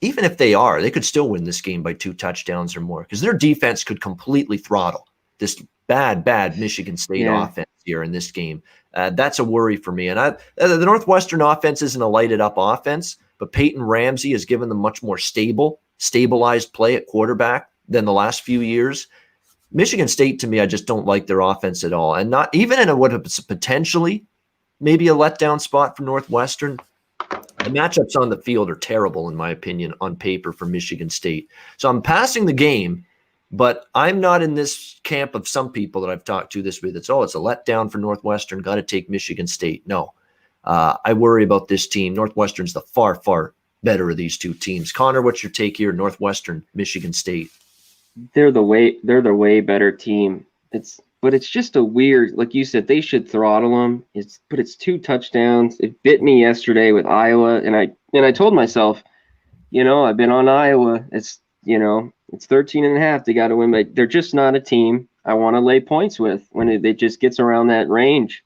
Speaker 1: even if they are, they could still win this game by 2 touchdowns or more because their defense could completely throttle this bad Michigan State offense here in this game. That's a worry for me. And the Northwestern offense isn't a lighted up offense. But Peyton Ramsey has given them much more stabilized play at quarterback than the last few years. Michigan State, to me, I just don't like their offense at all. And not even in what is potentially maybe a letdown spot for Northwestern. The matchups on the field are terrible, in my opinion, on paper for Michigan State. So I'm passing the game, but I'm not in this camp of some people that I've talked to this week. It's a letdown for Northwestern. Got to take Michigan State. No. I worry about this team. Northwestern's the far, far better of these two teams. Connor, what's your take here? Northwestern, Michigan State.
Speaker 2: They're the way better team. But it's just a weird, like you said, they should throttle them. But it's 2 touchdowns. It bit me yesterday with Iowa, and I told myself, I've been on Iowa. It's 13.5. They got to win, but they're just not a team. I want to lay points with when it just gets around that range.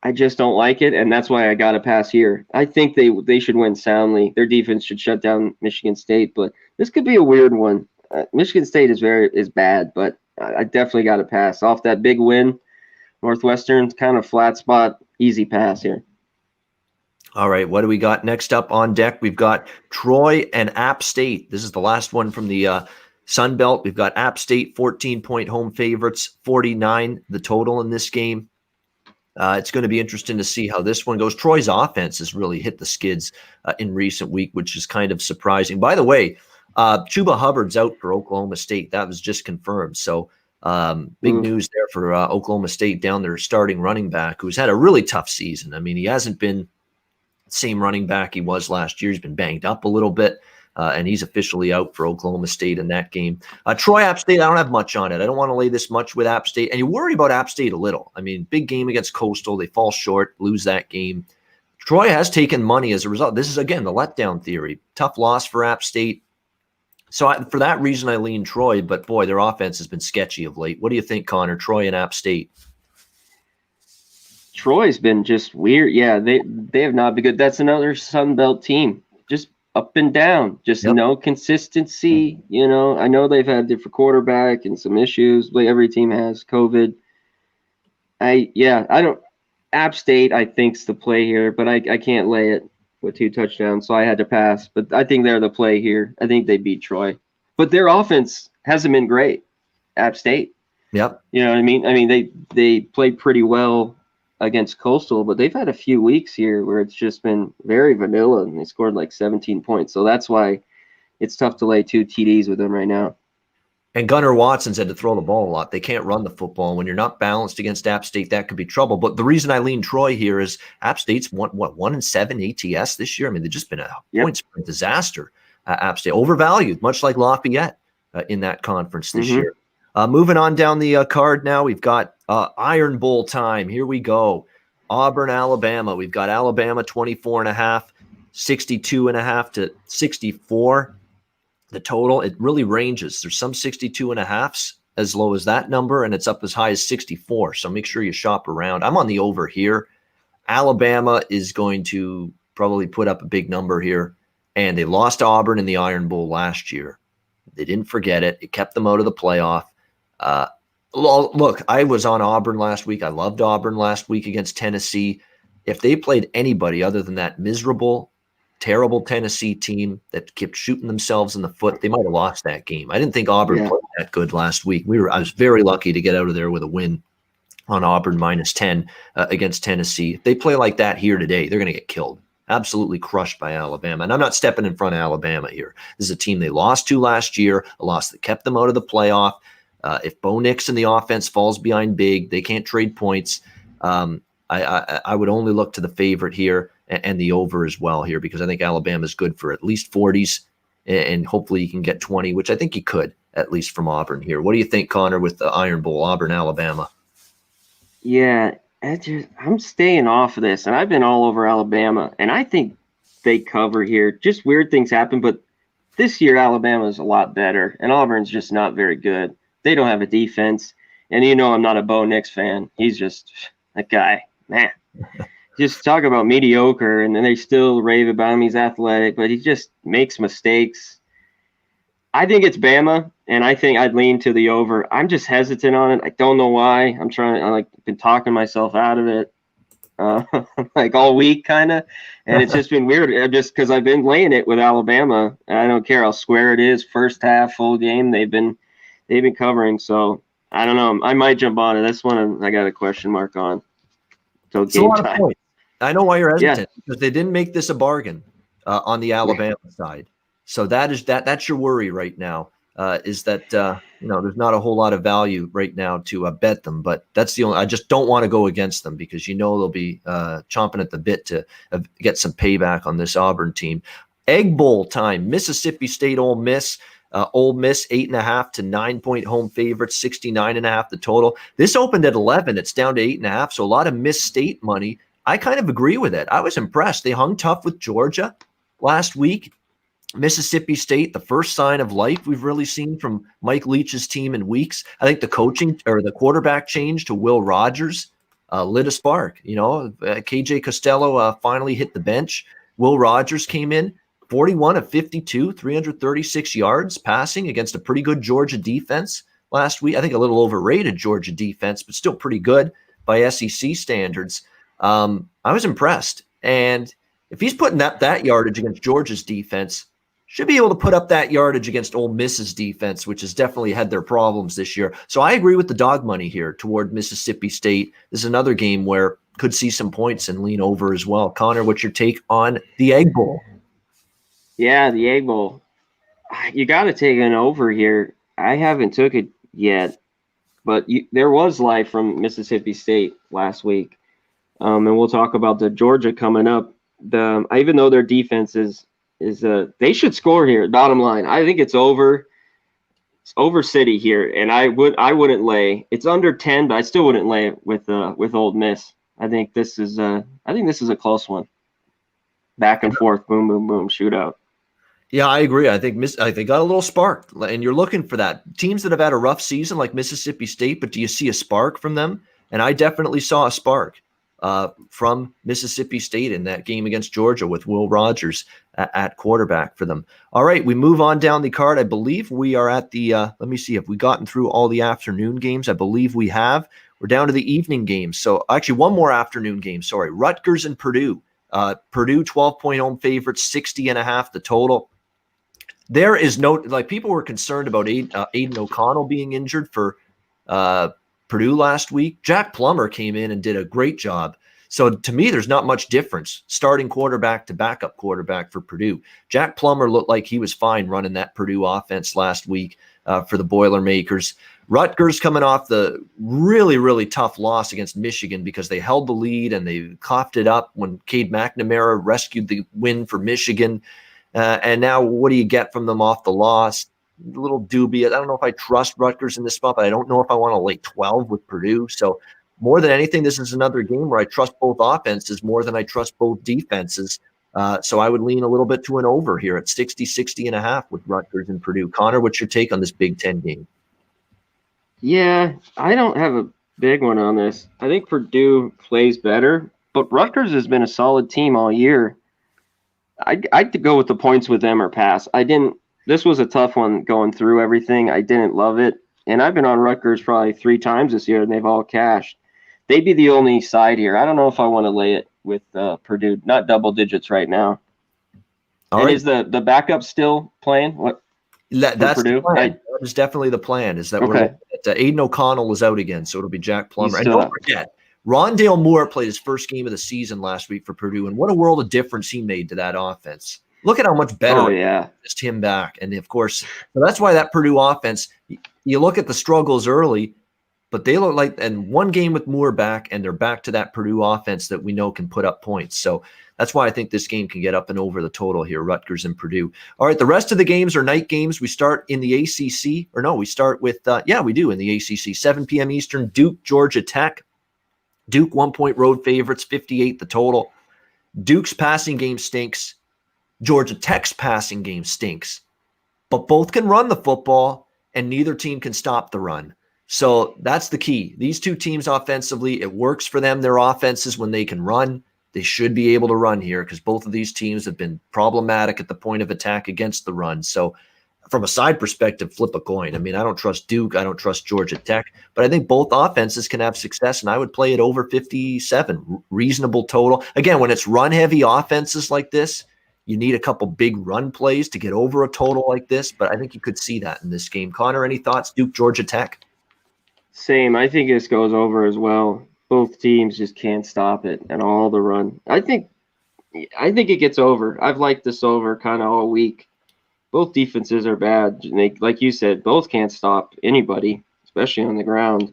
Speaker 2: I just don't like it, and that's why I got to pass here. I think they should win soundly. Their defense should shut down Michigan State, but this could be a weird one. Michigan State is bad, but I definitely got to pass. Off that big win, Northwestern's kind of flat spot, easy pass here.
Speaker 1: All right, what do we got next up on deck? We've got Troy and App State. This is the last one from the Sun Belt. We've got App State 14-point home favorites, 49 the total in this game. It's going to be interesting to see how this one goes. Troy's offense has really hit the skids in recent week, which is kind of surprising. By the way, Chuba Hubbard's out for Oklahoma State. That was just confirmed. So big news there for Oklahoma State down their starting running back, who's had a really tough season. I mean, he hasn't been the same running back he was last year. He's been banged up a little bit. And he's officially out for Oklahoma State in that game. Troy, App State, I don't have much on it. I don't want to lay this much with App State. And you worry about App State a little. I mean, big game against Coastal. They fall short, lose that game. Troy has taken money as a result. This is, again, the letdown theory. Tough loss for App State. So for that reason, I lean Troy. But, boy, their offense has been sketchy of late. What do you think, Conor? Troy and App State?
Speaker 2: Troy's been just weird. Yeah, they have not been good. That's another Sun Belt team. Just up and down, just no consistency. You know, I know they've had different quarterback and some issues. Like every team has COVID. I don't. App State, I think's the play here, but I can't lay it with 2 touchdowns, so I had to pass. But I think they're the play here. I think they beat Troy, but their offense hasn't been great. App State.
Speaker 1: Yep.
Speaker 2: You know what I mean? I mean they played pretty well against Coastal, but they've had a few weeks here where it's just been very vanilla, and they scored like 17 points. So that's why it's tough to lay 2 TDs with them right now.
Speaker 1: And Gunnar Watson's had to throw the ball a lot. They can't run the football. When you're not balanced against App State, that could be trouble. But the reason I lean Troy here is App State's 1-7 ATS this year. I mean, they've just been a point spread disaster. App State overvalued, much like Lafayette in that conference this year. Moving on down the card now, we've got Iron Bowl time. Here we go. Auburn, Alabama. We've got Alabama 24.5, 62.5 to 64. The total, it really ranges. There's some 62.5s as low as that number, and it's up as high as 64. So make sure you shop around. I'm on the over here. Alabama is going to probably put up a big number here, and they lost to Auburn in the Iron Bowl last year. They didn't forget it. It kept them out of the playoff. Look, I was on Auburn last week. I loved Auburn last week against Tennessee. If they played anybody other than that miserable, terrible Tennessee team that kept shooting themselves in the foot, they might have lost that game. I didn't think Auburn played that good last week. I was very lucky to get out of there with a win on Auburn -10 against Tennessee. If they play like that here today, they're going to get killed. Absolutely crushed by Alabama. And I'm not stepping in front of Alabama here. This is a team they lost to last year, a loss that kept them out of the playoff. If Bo Nix in the offense falls behind big, they can't trade points. I would only look to the favorite here and the over as well here, because I think Alabama is good for at least 40s, and hopefully you can get 20, which I think you could, at least from Auburn here. What do you think, Conor, with the Iron Bowl, Auburn, Alabama?
Speaker 2: Yeah, I'm staying off of this, and I've been all over Alabama, and I think they cover here. Just weird things happen, but this year Alabama is a lot better, and Auburn's just not very good. They don't have a defense, and you know I'm not a Bo Nix fan. He's just that guy, man. Just talk about mediocre, and then they still rave about him. He's athletic, but he just makes mistakes. I think it's Bama, and I think I'd lean to the over. I'm just hesitant on it. I don't know why. I've been talking myself out of it like all week, kind of, and it's just been weird. Just because I've been laying it with Alabama, and I don't care how square it is. First half, full game, they've been covering. So I don't know. I might jump on it. This one, and I got a question mark on. So game time.
Speaker 1: I know why you're hesitant, because they didn't make this a bargain on the Alabama side. So that's your worry right now, is that there's not a whole lot of value right now to bet them. But that's the only. I just don't want to go against them, because they'll be chomping at the bit to get some payback on this Auburn team. Egg Bowl time. Mississippi State, Ole Miss. Ole Miss 8.5 to 9-point home favorite, 69.5 the total. This opened at 11. It's down to 8.5. So a lot of Miss State money. I kind of agree with it. I was impressed. They hung tough with Georgia last week. Mississippi State, the first sign of life we've really seen from Mike Leach's team in weeks. I think the coaching or the quarterback change to Will Rogers lit a spark. KJ Costello finally hit the bench. Will Rogers came in 41 of 52, 336 yards passing against a pretty good Georgia defense last week. I think a little overrated Georgia defense, but still pretty good by SEC standards. I was impressed. And if he's putting that yardage against Georgia's defense, should be able to put up that yardage against Ole Miss's defense, which has definitely had their problems this year. So I agree with the dog money here toward Mississippi State. This is another game where could see some points and lean over as well. Connor, what's your take on the Egg Bowl?
Speaker 2: Yeah, the Egg Bowl. You got to take an over here. I haven't took it yet, but there was life from Mississippi State last week. And we'll talk about the Georgia coming up. Even though their defense is they should score here. Bottom line, I think it's over. It's over City here, and I wouldn't lay. It's under 10, but I still wouldn't lay with Ole Miss. I think this is a close one. Back and forth, boom, boom, boom, shootout.
Speaker 1: Yeah, I agree. I think they got a little spark, and you're looking for that. Teams that have had a rough season like Mississippi State, but do you see a spark from them? And I definitely saw a spark from Mississippi State in that game against Georgia with Will Rogers at quarterback for them. All right, we move on down the card. I believe we are at the let me see if we've gotten through all the afternoon games. I believe we have. We're down to the evening games. So actually one more afternoon game. Sorry, Rutgers and Purdue. Purdue 12-point home favorites, 60.5 the total. There is no, like, people were concerned about Aiden O'Connell being injured for Purdue last week. Jack Plummer came in and did a great job. So to me, there's not much difference starting quarterback to backup quarterback for Purdue. Jack Plummer looked like he was fine running that Purdue offense last week for the Boilermakers. Rutgers coming off the really, really tough loss against Michigan because they held the lead and they coughed it up when Cade McNamara rescued the win for Michigan. And now what do you get from them off the loss? A little dubious. I don't know if I trust Rutgers in this spot, but I don't know if I want to lay 12 with Purdue. So more than anything, this is another game where I trust both offenses more than I trust both defenses. So I would lean a little bit to an over here at 60.5 with Rutgers and Purdue. Connor, what's your take on this Big Ten game?
Speaker 2: Yeah, I don't have a big one on this. I think Purdue plays better, but Rutgers has been a solid team all year. I'd go with the points with them or pass. This was a tough one going through everything. I didn't love it. And I've been on Rutgers probably 3 times this year, and they've all cashed. They'd be the only side here. I don't know if I want to lay it with Purdue. Not double digits right now. All right. Is the backup still playing?
Speaker 1: That's
Speaker 2: Purdue?
Speaker 1: the plan. That is definitely the plan. Is that we're Aiden O'Connell is out again, so it'll be Jack Plummer. And don't forget, Rondale Moore played his first game of the season last week for Purdue, and what a world of difference he made to that offense. Look at how much better just him back. And, of course, so that's why that Purdue offense, you look at the struggles early, but they look like – and one game with Moore back, and they're back to that Purdue offense that we know can put up points. So that's why I think this game can get up and over the total here, Rutgers and Purdue. All right, the rest of the games are night games. We start in the ACC – or no, we start with we do in the ACC. 7 p.m. Eastern, Duke, Georgia Tech. Duke 1-point road favorites, 58 the total. Duke's passing game stinks. Georgia Tech's passing game stinks. But both can run the football, and neither team can stop the run. So that's the key. These two teams offensively, it works for them, their offenses, when they can run. They should be able to run here because both of these teams have been problematic at the point of attack against the run. So from a side perspective, flip a coin. I mean, I don't trust Duke. I don't trust Georgia Tech. But I think both offenses can have success, and I would play it over 57. Reasonable total. Again, when it's run-heavy offenses like this, you need a couple big run plays to get over a total like this, but I think you could see that in this game. Connor, any thoughts? Duke, Georgia Tech?
Speaker 2: Same. I think this goes over as well. Both teams just can't stop it and all the run. I think it gets over. I've liked this over kind of all week. Both defenses are bad. Like you said, both can't stop anybody, especially on the ground.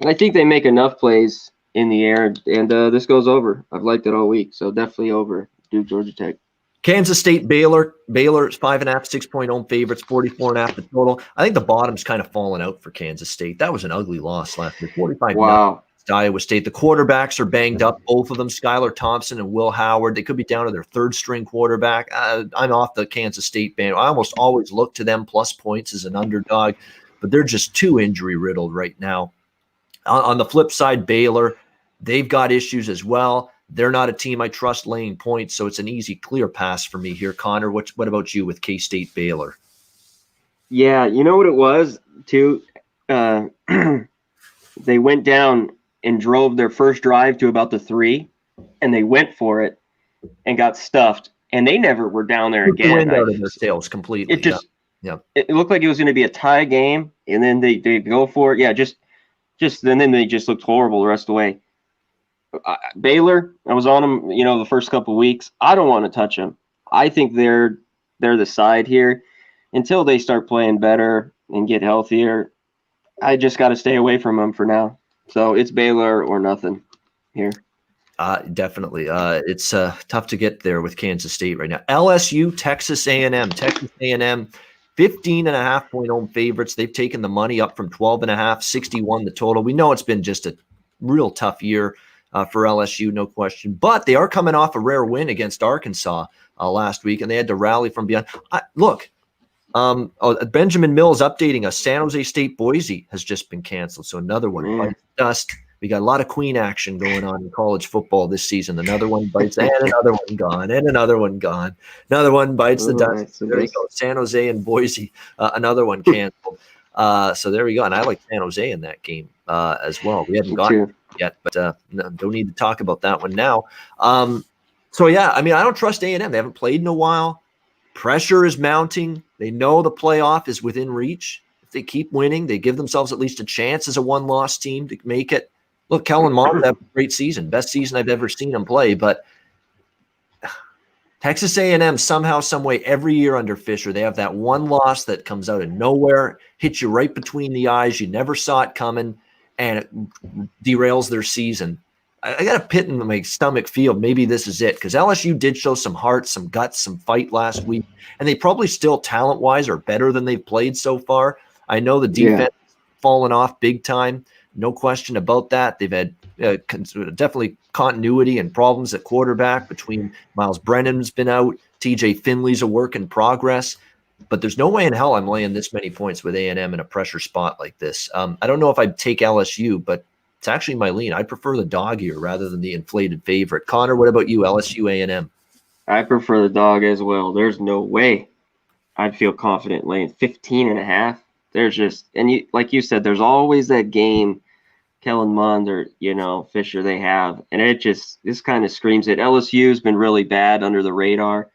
Speaker 2: And I think they make enough plays in the air, and this goes over. I've liked it all week, so definitely over Duke, Georgia Tech.
Speaker 1: Kansas State, Baylor. Baylor's 5.5, 6-point home favorites, 44.5 the total. I think the bottom's kind of fallen out for Kansas State. That was an ugly loss last week. 45.
Speaker 2: Wow.
Speaker 1: against Iowa State. The quarterbacks are banged up, both of them, Skylar Thompson and Will Howard. They could be down to their third-string quarterback. I'm off the Kansas State band. I almost always look to them plus points as an underdog, but they're just too injury-riddled right now. On the flip side, Baylor, they've got issues as well. They're not a team I trust laying points, so it's an easy, clear pass for me here. Connor, what about you with K-State Baylor?
Speaker 2: Yeah, you know what it was, too? They went down and drove their first drive to about the 3, and they went for it and got stuffed, and they never were down there again.
Speaker 1: The wind out of their sails completely.
Speaker 2: It just it looked like it was going to be a tie game, and then they go for it. Yeah, and then they just looked horrible the rest of the way. Baylor, I was on them, the first couple of weeks. I don't want to touch them. I think they're the side here until they start playing better and get healthier. I just got to stay away from them for now. So it's Baylor or nothing here.
Speaker 1: Definitely. It's tough to get there with Kansas State right now. LSU, Texas A&M. Texas A&M, 15.5-point home favorites. They've taken the money up from 12.5, 61 the total. We know it's been just a real tough year for LSU, no question. But they are coming off a rare win against Arkansas last week, and they had to rally from beyond. Benjamin Mills updating us. San Jose State Boise has just been canceled, so another one bites dust. We got a lot of queen action going on in college football this season. Another one bites, and another one gone, and another one gone. Another one bites the dust. There you go. San Jose and Boise, another one canceled. So there we go. And I like San Jose in that game as well. We haven't gotten it yet, but don't need to talk about that one now. So yeah, I don't trust A&M. They haven't played in a while. Pressure is mounting. They know the playoff is within reach. If they keep winning, they give themselves at least a chance as a one-loss team to make it. Look, Kellen Mond had a great season, best season I've ever seen him play. But Texas A&M somehow, some way, every year under Fisher, they have that one loss that comes out of nowhere, hits you right between the eyes. You never saw it coming, and it derails their season. I got a pit in my stomach feel maybe this is it, because LSU did show some heart, some guts, some fight last week, and they probably still talent-wise are better than they've played so far. I know the defense has fallen off big time, no question about that. They've had definitely continuity and problems at quarterback between Miles Brennan's been out, TJ Finley's a work in progress, but there's no way in hell I'm laying this many points with A&M in a pressure spot like this. I don't know if I'd take LSU, but it's actually my lean. I prefer the dog here rather than the inflated favorite. Connor, what about you? LSU, A&M.
Speaker 2: I prefer the dog as well. There's no way I'd feel confident laying 15.5. There's just, and like you said, there's always that game, Kellen Mond or Fisher they have, and this kind of screams it. LSU's been really bad under the radar,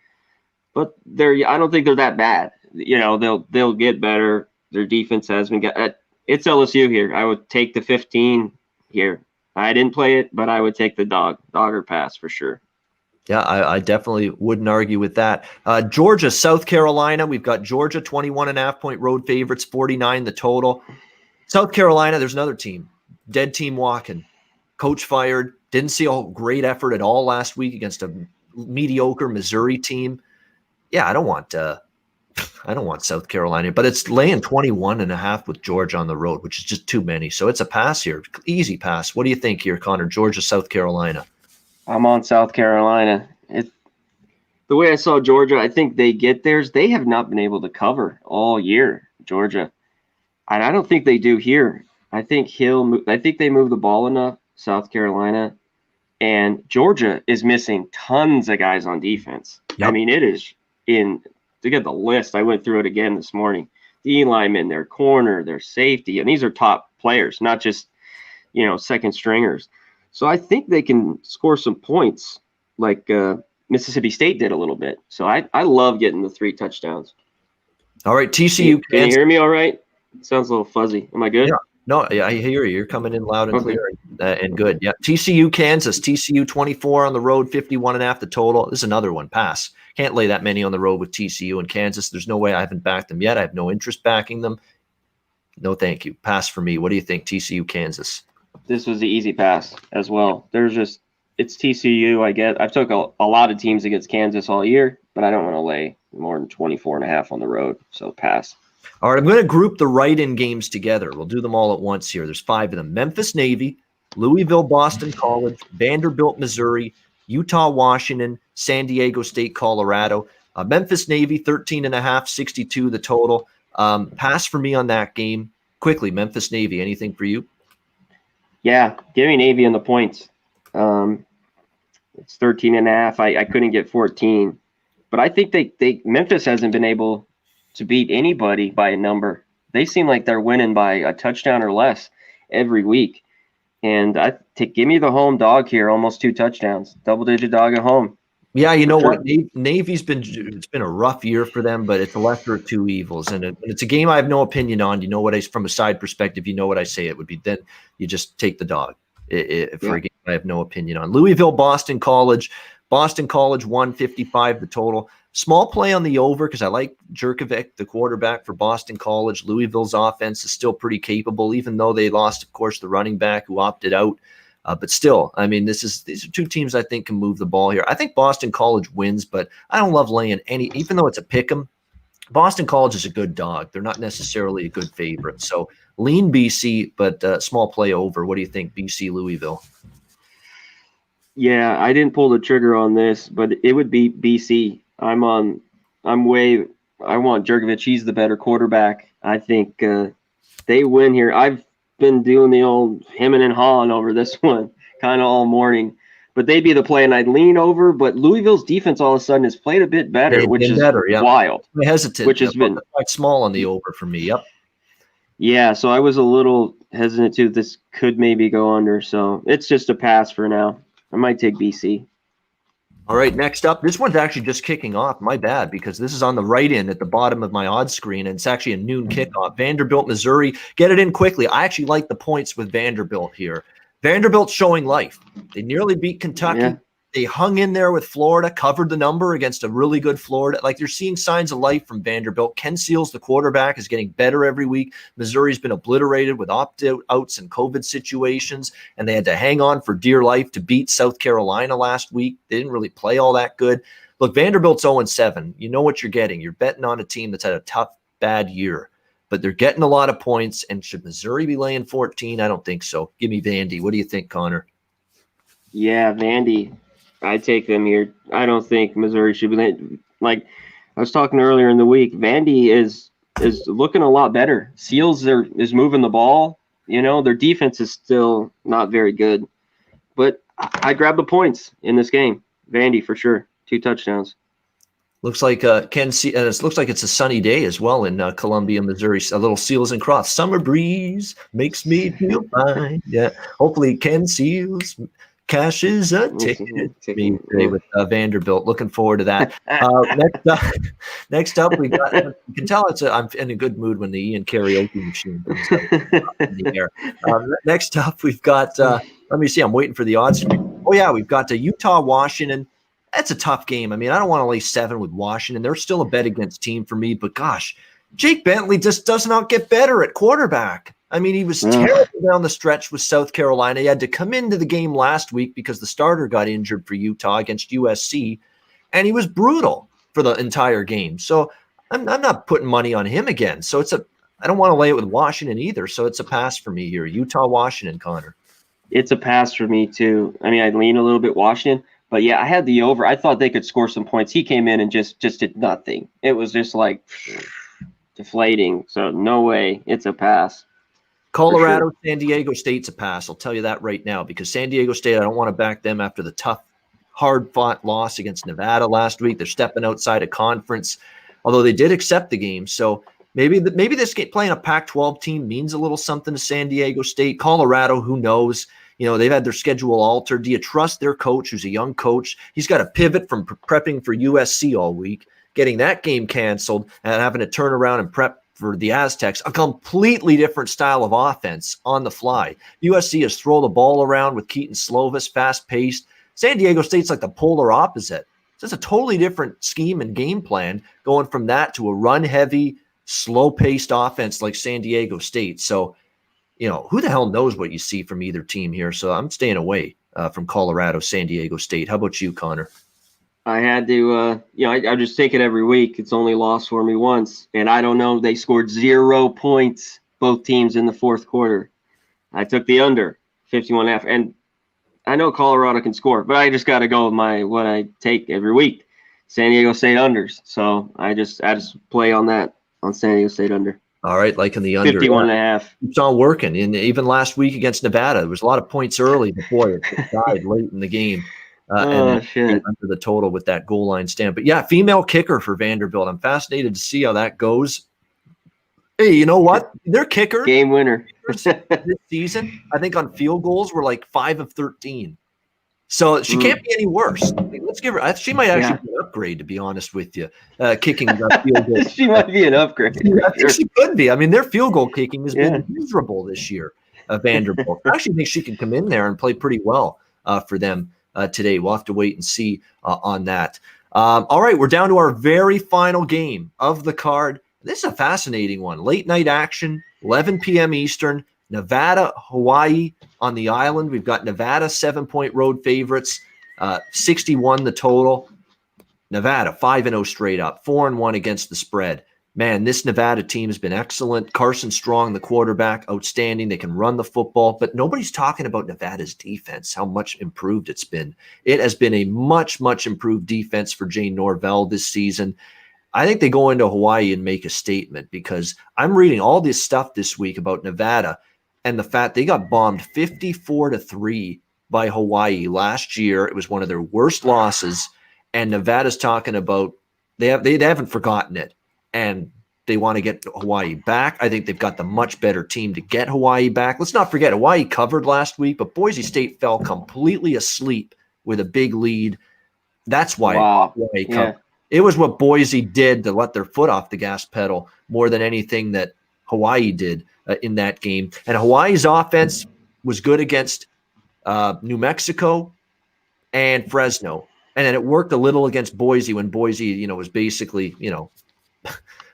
Speaker 2: but I don't think they're that bad. They'll get better. Their defense has been good. It's LSU here. I would take the 15 here. I didn't play it, but I would take the dog or pass for sure.
Speaker 1: Yeah, I definitely wouldn't argue with that. Georgia, South Carolina. We've got Georgia 21.5-point road favorites, 49 the total. South Carolina, there's another team. Dead team walking. Coach fired. Didn't see a great effort at all last week against a mediocre Missouri team. Yeah, I don't want South Carolina, but it's laying 21.5 with Georgia on the road, which is just too many. So it's a pass here. Easy pass. What do you think here, Connor? Georgia, South Carolina.
Speaker 2: I'm on South Carolina. The way I saw Georgia, I think they get theirs. They have not been able to cover all year, Georgia. And I don't think they do here. I think they move the ball enough, South Carolina. And Georgia is missing tons of guys on defense. Yep. It is to get the list. I went through it again this morning. The linemen, their corner, their safety, and these are top players, not just, second stringers. So I think they can score some points like Mississippi State did a little bit. So I love getting the 3 touchdowns.
Speaker 1: All right, TCU.
Speaker 2: Can you hear me all right? It sounds a little fuzzy. Am I good?
Speaker 1: Yeah. No, I hear you. You're coming in loud and clear and good. Yeah. TCU, Kansas. TCU 24 on the road, 51.5 the total. This is another one. Pass. Can't lay that many on the road with TCU and Kansas. There's no way. I haven't backed them yet. I have no interest backing them. No, thank you. Pass for me. What do you think? TCU, Kansas.
Speaker 2: This was the easy pass as well. It's TCU. I've took a lot of teams against Kansas all year, but I don't want to lay more than 24.5 on the road. So pass.
Speaker 1: All right, I'm going to group the write-in games together. We'll do them all at once here. There's 5 of them. Memphis Navy, Louisville, Boston College, Vanderbilt, Missouri, Utah, Washington, San Diego State, Colorado. Memphis, Navy, 13.5, 62 the total. Pass for me on that game. Quickly, Memphis, Navy, anything for you?
Speaker 2: Yeah, give me Navy in the points. It's 13.5. I couldn't get 14. But I think Memphis hasn't been able to beat anybody by a number. They seem like they're winning by a touchdown or less every week. And give me the home dog here, almost 2 touchdowns, double-digit dog at home.
Speaker 1: Yeah, you know what? Navy's it's been a rough year for them, but it's a lesser of two evils, and it's a game I have no opinion on. You know what from a side perspective, you know what I say it would be. Then you just take the dog for a game I have no opinion on. Louisville, Boston College, 155 the total. Small play on the over because I like Jerkovic, the quarterback for Boston College. Louisville's offense is still pretty capable, even though they lost, of course, the running back who opted out. But still, I mean, these are two teams I think can move the ball here. I think Boston College wins, but I don't love laying even though it's a pick 'em. Boston College is a good dog. They're not necessarily a good favorite. So lean BC, but small play over. What do you think, BC, Louisville?
Speaker 2: Yeah, I didn't pull the trigger on this, but it would be BC. I want Jerkovic. He's the better quarterback. I think they win here. I've been doing the old hemming and hawing over this one kind of all morning, but they'd be the play, and I'd lean over. But Louisville's defense all of a sudden has played a bit better, which is wild.
Speaker 1: I'm hesitant,
Speaker 2: which has been
Speaker 1: quite small on the over for me. Yep.
Speaker 2: Yeah, so I was a little hesitant too. This could maybe go under, so it's just a pass for now. I might take BC.
Speaker 1: All right, next up, this one's actually just kicking off. My bad, because this is on the right end at the bottom of my odds screen, and it's actually a noon kickoff. Vanderbilt, Missouri. Get it in quickly. I actually like the points with Vanderbilt here. Vanderbilt's showing life. They nearly beat Kentucky. Yeah. They hung in there with Florida, covered the number against a really good Florida. Like, they're seeing signs of life from Vanderbilt. Ken Seals, the quarterback, is getting better every week. Missouri's been obliterated with opt-outs and COVID situations, and they had to hang on for dear life to beat South Carolina last week. They didn't really play all that good. Look, Vanderbilt's 0-7. You know what you're getting. You're betting on a team that's had a tough, bad year. But they're getting a lot of points, and should Missouri be laying 14? I don't think so. Give me Vandy. What do you think, Connor?
Speaker 2: Yeah, Vandy. I take them here. I don't think Missouri should be like I was talking earlier in the week. Vandy is looking a lot better. Seals is moving the ball. You know, their defense is still not very good, but I grab the points in this game. Vandy for sure. 2 touchdowns.
Speaker 1: Looks like it looks like it's a sunny day as well in Columbia, Missouri. A little Seals and Cross. Summer breeze makes me feel fine. Yeah, hopefully Ken Seals cashes a ticket with Vanderbilt. Looking forward to that. Next up, we got. You can tell I'm in a good mood when the Ian karaoke machine comes up in the air. Next up, we've got. Let me see. I'm waiting for the odds. Oh yeah, we've got Utah, Washington. That's a tough game. I mean, I don't want to lay 7 with Washington. They're still a bet against team for me. But gosh, Jake Bentley just does not get better at quarterback. I mean, he was terrible down the stretch with South Carolina. He had to come into the game last week because the starter got injured for Utah against USC, and he was brutal for the entire game. So I'm not putting money on him again. So I don't want to lay it with Washington either. So it's a pass for me here. Utah, Washington, Connor.
Speaker 2: It's a pass for me too. I mean, I lean a little bit Washington, but yeah, I had the over. I thought they could score some points. He came in and just did nothing. It was just like deflating. So no way. It's a pass.
Speaker 1: Colorado, sure. San Diego State's a pass. I'll tell you that right now, because San Diego State, I don't want to back them after the tough, hard-fought loss against Nevada last week. They're stepping outside a conference, although they did accept the game. So maybe this game, playing a Pac-12 team, means a little something to San Diego State. Colorado, who knows? You know, they've had their schedule altered. Do you trust their coach, who's a young coach? He's got to pivot from prepping for USC all week, getting that game canceled, and having to turn around and prep for the Aztecs, a completely different style of offense on the fly. USC is throw the ball around with Keaton Slovis, fast-paced. San Diego State's like the polar opposite. So it's a totally different scheme and game plan going from that to a run-heavy, slow-paced offense like San Diego State. So, you know, who the hell knows what you see from either team here? So I'm staying away from Colorado, San Diego State. How about you, Connor?
Speaker 2: I had to, I just take it every week. It's only lost for me once. And I don't know, they scored 0 points, both teams in the fourth quarter. I took the under, 51.5. And I know Colorado can score, but I just got to go with what I take every week, San Diego State unders. So I just play on that, on San Diego State under.
Speaker 1: All right, like in the under.
Speaker 2: 51.5.
Speaker 1: Keeps on working. And even last week against Nevada, there was a lot of points early before it died late in the game.
Speaker 2: Shit.
Speaker 1: Under the total with that goal line stand. But yeah, female kicker for Vanderbilt. I'm fascinated to see how that goes. Hey, you know what? Their kicker
Speaker 2: game winner
Speaker 1: this season, I think on field goals were like 5 of 13. So she can't be any worse. Let's give her. She might actually be an upgrade, to be honest with you. Kicking field goals.
Speaker 2: She might be an upgrade.
Speaker 1: I think she could be. I mean, their field goal kicking has been miserable this year. Vanderbilt. I actually think she can come in there and play pretty well for them today. We'll have to wait and see on that. All right, we're down to our very final game of the card. This is a fascinating one. Late night action, 11 p.m. Eastern. Nevada, Hawaii on the island. We've got Nevada 7-point road favorites, 61 the total. Nevada 5-0 straight up, 4-1 against the spread. Man, this Nevada team has been excellent. Carson Strong, the quarterback, outstanding. They can run the football, but nobody's talking about Nevada's defense, how much improved it's been. It has been a much, much improved defense for Jane Norvell this season. I think they go into Hawaii and make a statement, because I'm reading all this stuff this week about Nevada and the fact they got bombed 54-3 by Hawaii last year. It was one of their worst losses, and Nevada's talking about they haven't forgotten it, and they want to get Hawaii back. I think they've got the much better team to get Hawaii back. Let's not forget, Hawaii covered last week, but Boise State fell completely asleep with a big lead. That's why Hawaii covered. It was what Boise did to let their foot off the gas pedal more than anything that Hawaii did in that game. And Hawaii's offense was good against New Mexico and Fresno. And then it worked a little against Boise when Boise, was basically,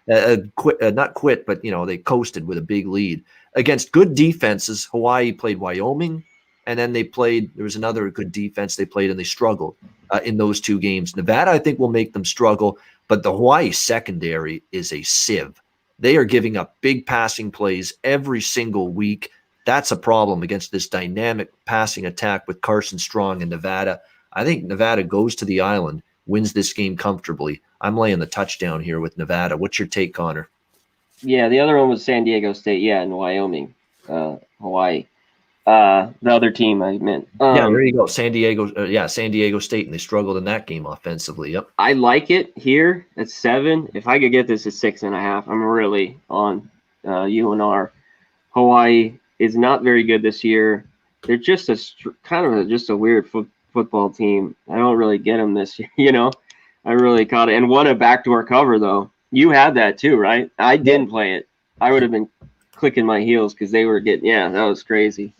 Speaker 1: not quit, but, they coasted with a big lead. Against good defenses, Hawaii played Wyoming, and then there was another good defense they played, and they struggled in those two games. Nevada, I think, will make them struggle, but the Hawaii secondary is a sieve. They are giving up big passing plays every single week. That's a problem against this dynamic passing attack with Carson Strong in Nevada. I think Nevada goes to the island, wins this game comfortably. I'm laying the touchdown here with Nevada. What's your take, Connor?
Speaker 2: Yeah, the other one was San Diego State, and Wyoming, Hawaii. The other team I meant.
Speaker 1: There you go. San Diego State, and they struggled in that game offensively. Yep.
Speaker 2: I like it here at 7. If I could get this at 6.5, I'm really on UNR. Hawaii is not very good this year. They're just just a weird football team. I don't really get them this year. I really caught it and won a backdoor cover though. You had that too, right? I didn't play it. I would have been clicking my heels because they were getting. Yeah, that was crazy.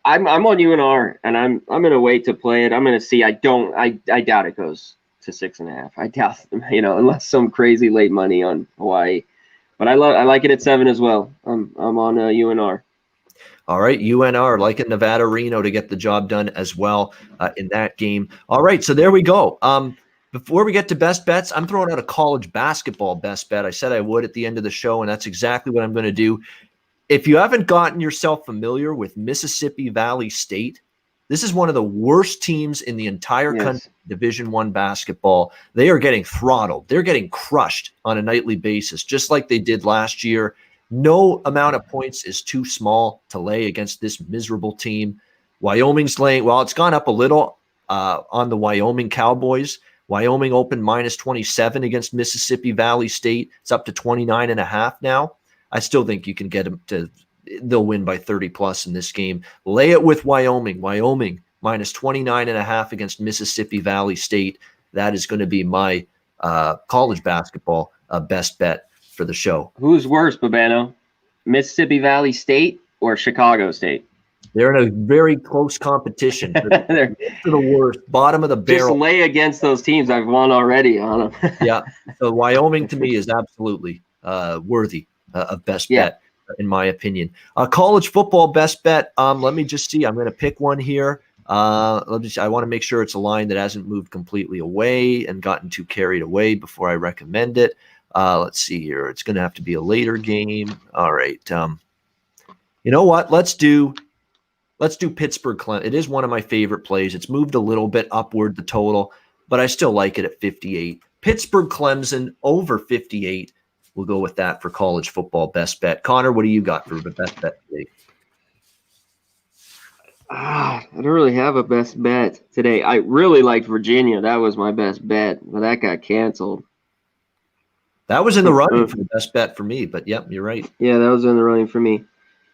Speaker 2: I'm on UNR, and I'm gonna wait to play it. I'm gonna see. I doubt it goes to 6.5. I doubt unless some crazy late money on Hawaii. But I like it at 7 as well. I'm on UNR.
Speaker 1: All right, UNR like at Nevada Reno to get the job done as well in that game. All right, so there we go. Before we get to best bets, I'm throwing out a college basketball best bet. I said I would at the end of the show, and that's exactly what I'm going to do. If you haven't gotten yourself familiar with Mississippi Valley State, this is one of the worst teams in the entire country, Division I basketball. They are getting throttled. They're getting crushed on a nightly basis, just like they did last year. No amount of points is too small to lay against this miserable team. Wyoming's laying, it's gone up a little on the Wyoming Cowboys. Wyoming opened -27 against Mississippi Valley State. It's up to 29.5 now. I still think you can get them they'll win by 30 plus in this game. Lay it with Wyoming. Wyoming -29.5 against Mississippi Valley State. That is going to be my college basketball best bet for the show.
Speaker 2: Who's worse, Babano? Mississippi Valley State or Chicago State?
Speaker 1: They're in a very close competition. They're the worst, bottom of the barrel.
Speaker 2: Just lay against those teams. I've won already on them.
Speaker 1: Yeah. So Wyoming to me is absolutely worthy of best bet, in my opinion. College football best bet. Let me just see. I'm going to pick one here. I want to make sure it's a line that hasn't moved completely away and gotten too carried away before I recommend it. Let's see here. It's going to have to be a later game. All right. You know what? Let's do let's do Pittsburgh Clemson. It is one of my favorite plays. It's moved a little bit upward, the total, but I still like it at 58. Pittsburgh Clemson over 58. We'll go with that for college football best bet. Connor, what do you got for the best bet today?
Speaker 2: I don't really have a best bet today. I really liked Virginia. That was my best bet, but that got canceled.
Speaker 1: That was in the running for the best bet for me, but yep, you're right.
Speaker 2: Yeah, that was in the running for me.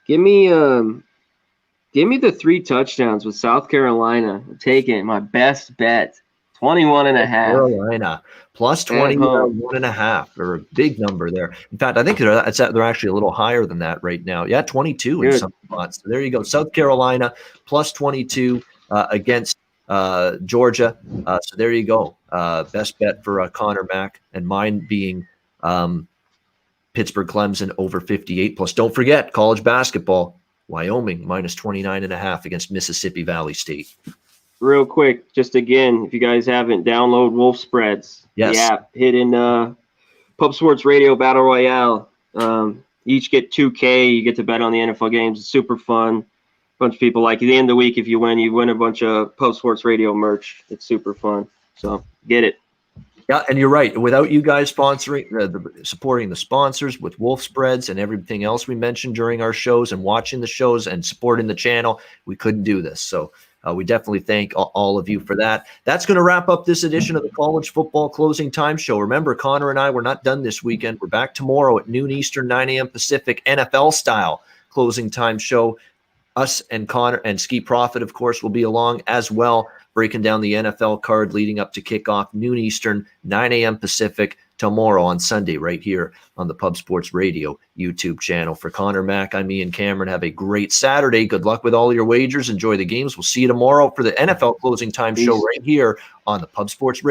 Speaker 2: Give me the 3 touchdowns with South Carolina. I'm taking it. My best bet. 21.5.
Speaker 1: Carolina plus 21.5, or a big number there. In fact, I think they're actually a little higher than that right now. Yeah, 22 in some spots. So there you go. South Carolina plus 22 against Georgia. So there you go. Best bet for Connor Mack, and mine being Pittsburgh Clemson over 58. Plus, don't forget college basketball. Wyoming minus 29.5 against Mississippi Valley State.
Speaker 2: Real quick, just again, if you guys haven't, download Wolf Spreads.
Speaker 1: Yes.
Speaker 2: The app. Hit in Pub Sports Radio Battle Royale. Each get $2K. You get to bet on the NFL games. It's super fun. Bunch of people like it. At the end of the week, if you win a bunch of Pub Sports Radio merch. It's super fun. So get it.
Speaker 1: Yeah, and you're right. Without you guys sponsoring, supporting the sponsors with Wolf Spreads and everything else we mentioned during our shows, and watching the shows and supporting the channel, we couldn't do this. So we definitely thank all of you for that. That's going to wrap up this edition of the College Football Closing Time Show. Remember, Connor and I were not done this weekend. We're back tomorrow at noon Eastern, 9 a.m. Pacific, NFL-style Closing Time Show. Us and Connor and Ski Profit, of course, will be along as well, breaking down the NFL card leading up to kickoff, noon Eastern, 9 a.m. Pacific, tomorrow on Sunday, right here on the Pub Sports Radio YouTube channel. For Connor Mack, I'm Ian Cameron. Have a great Saturday. Good luck with all your wagers. Enjoy the games. We'll see you tomorrow for the NFL Closing Time Show right here on the Pub Sports Radio.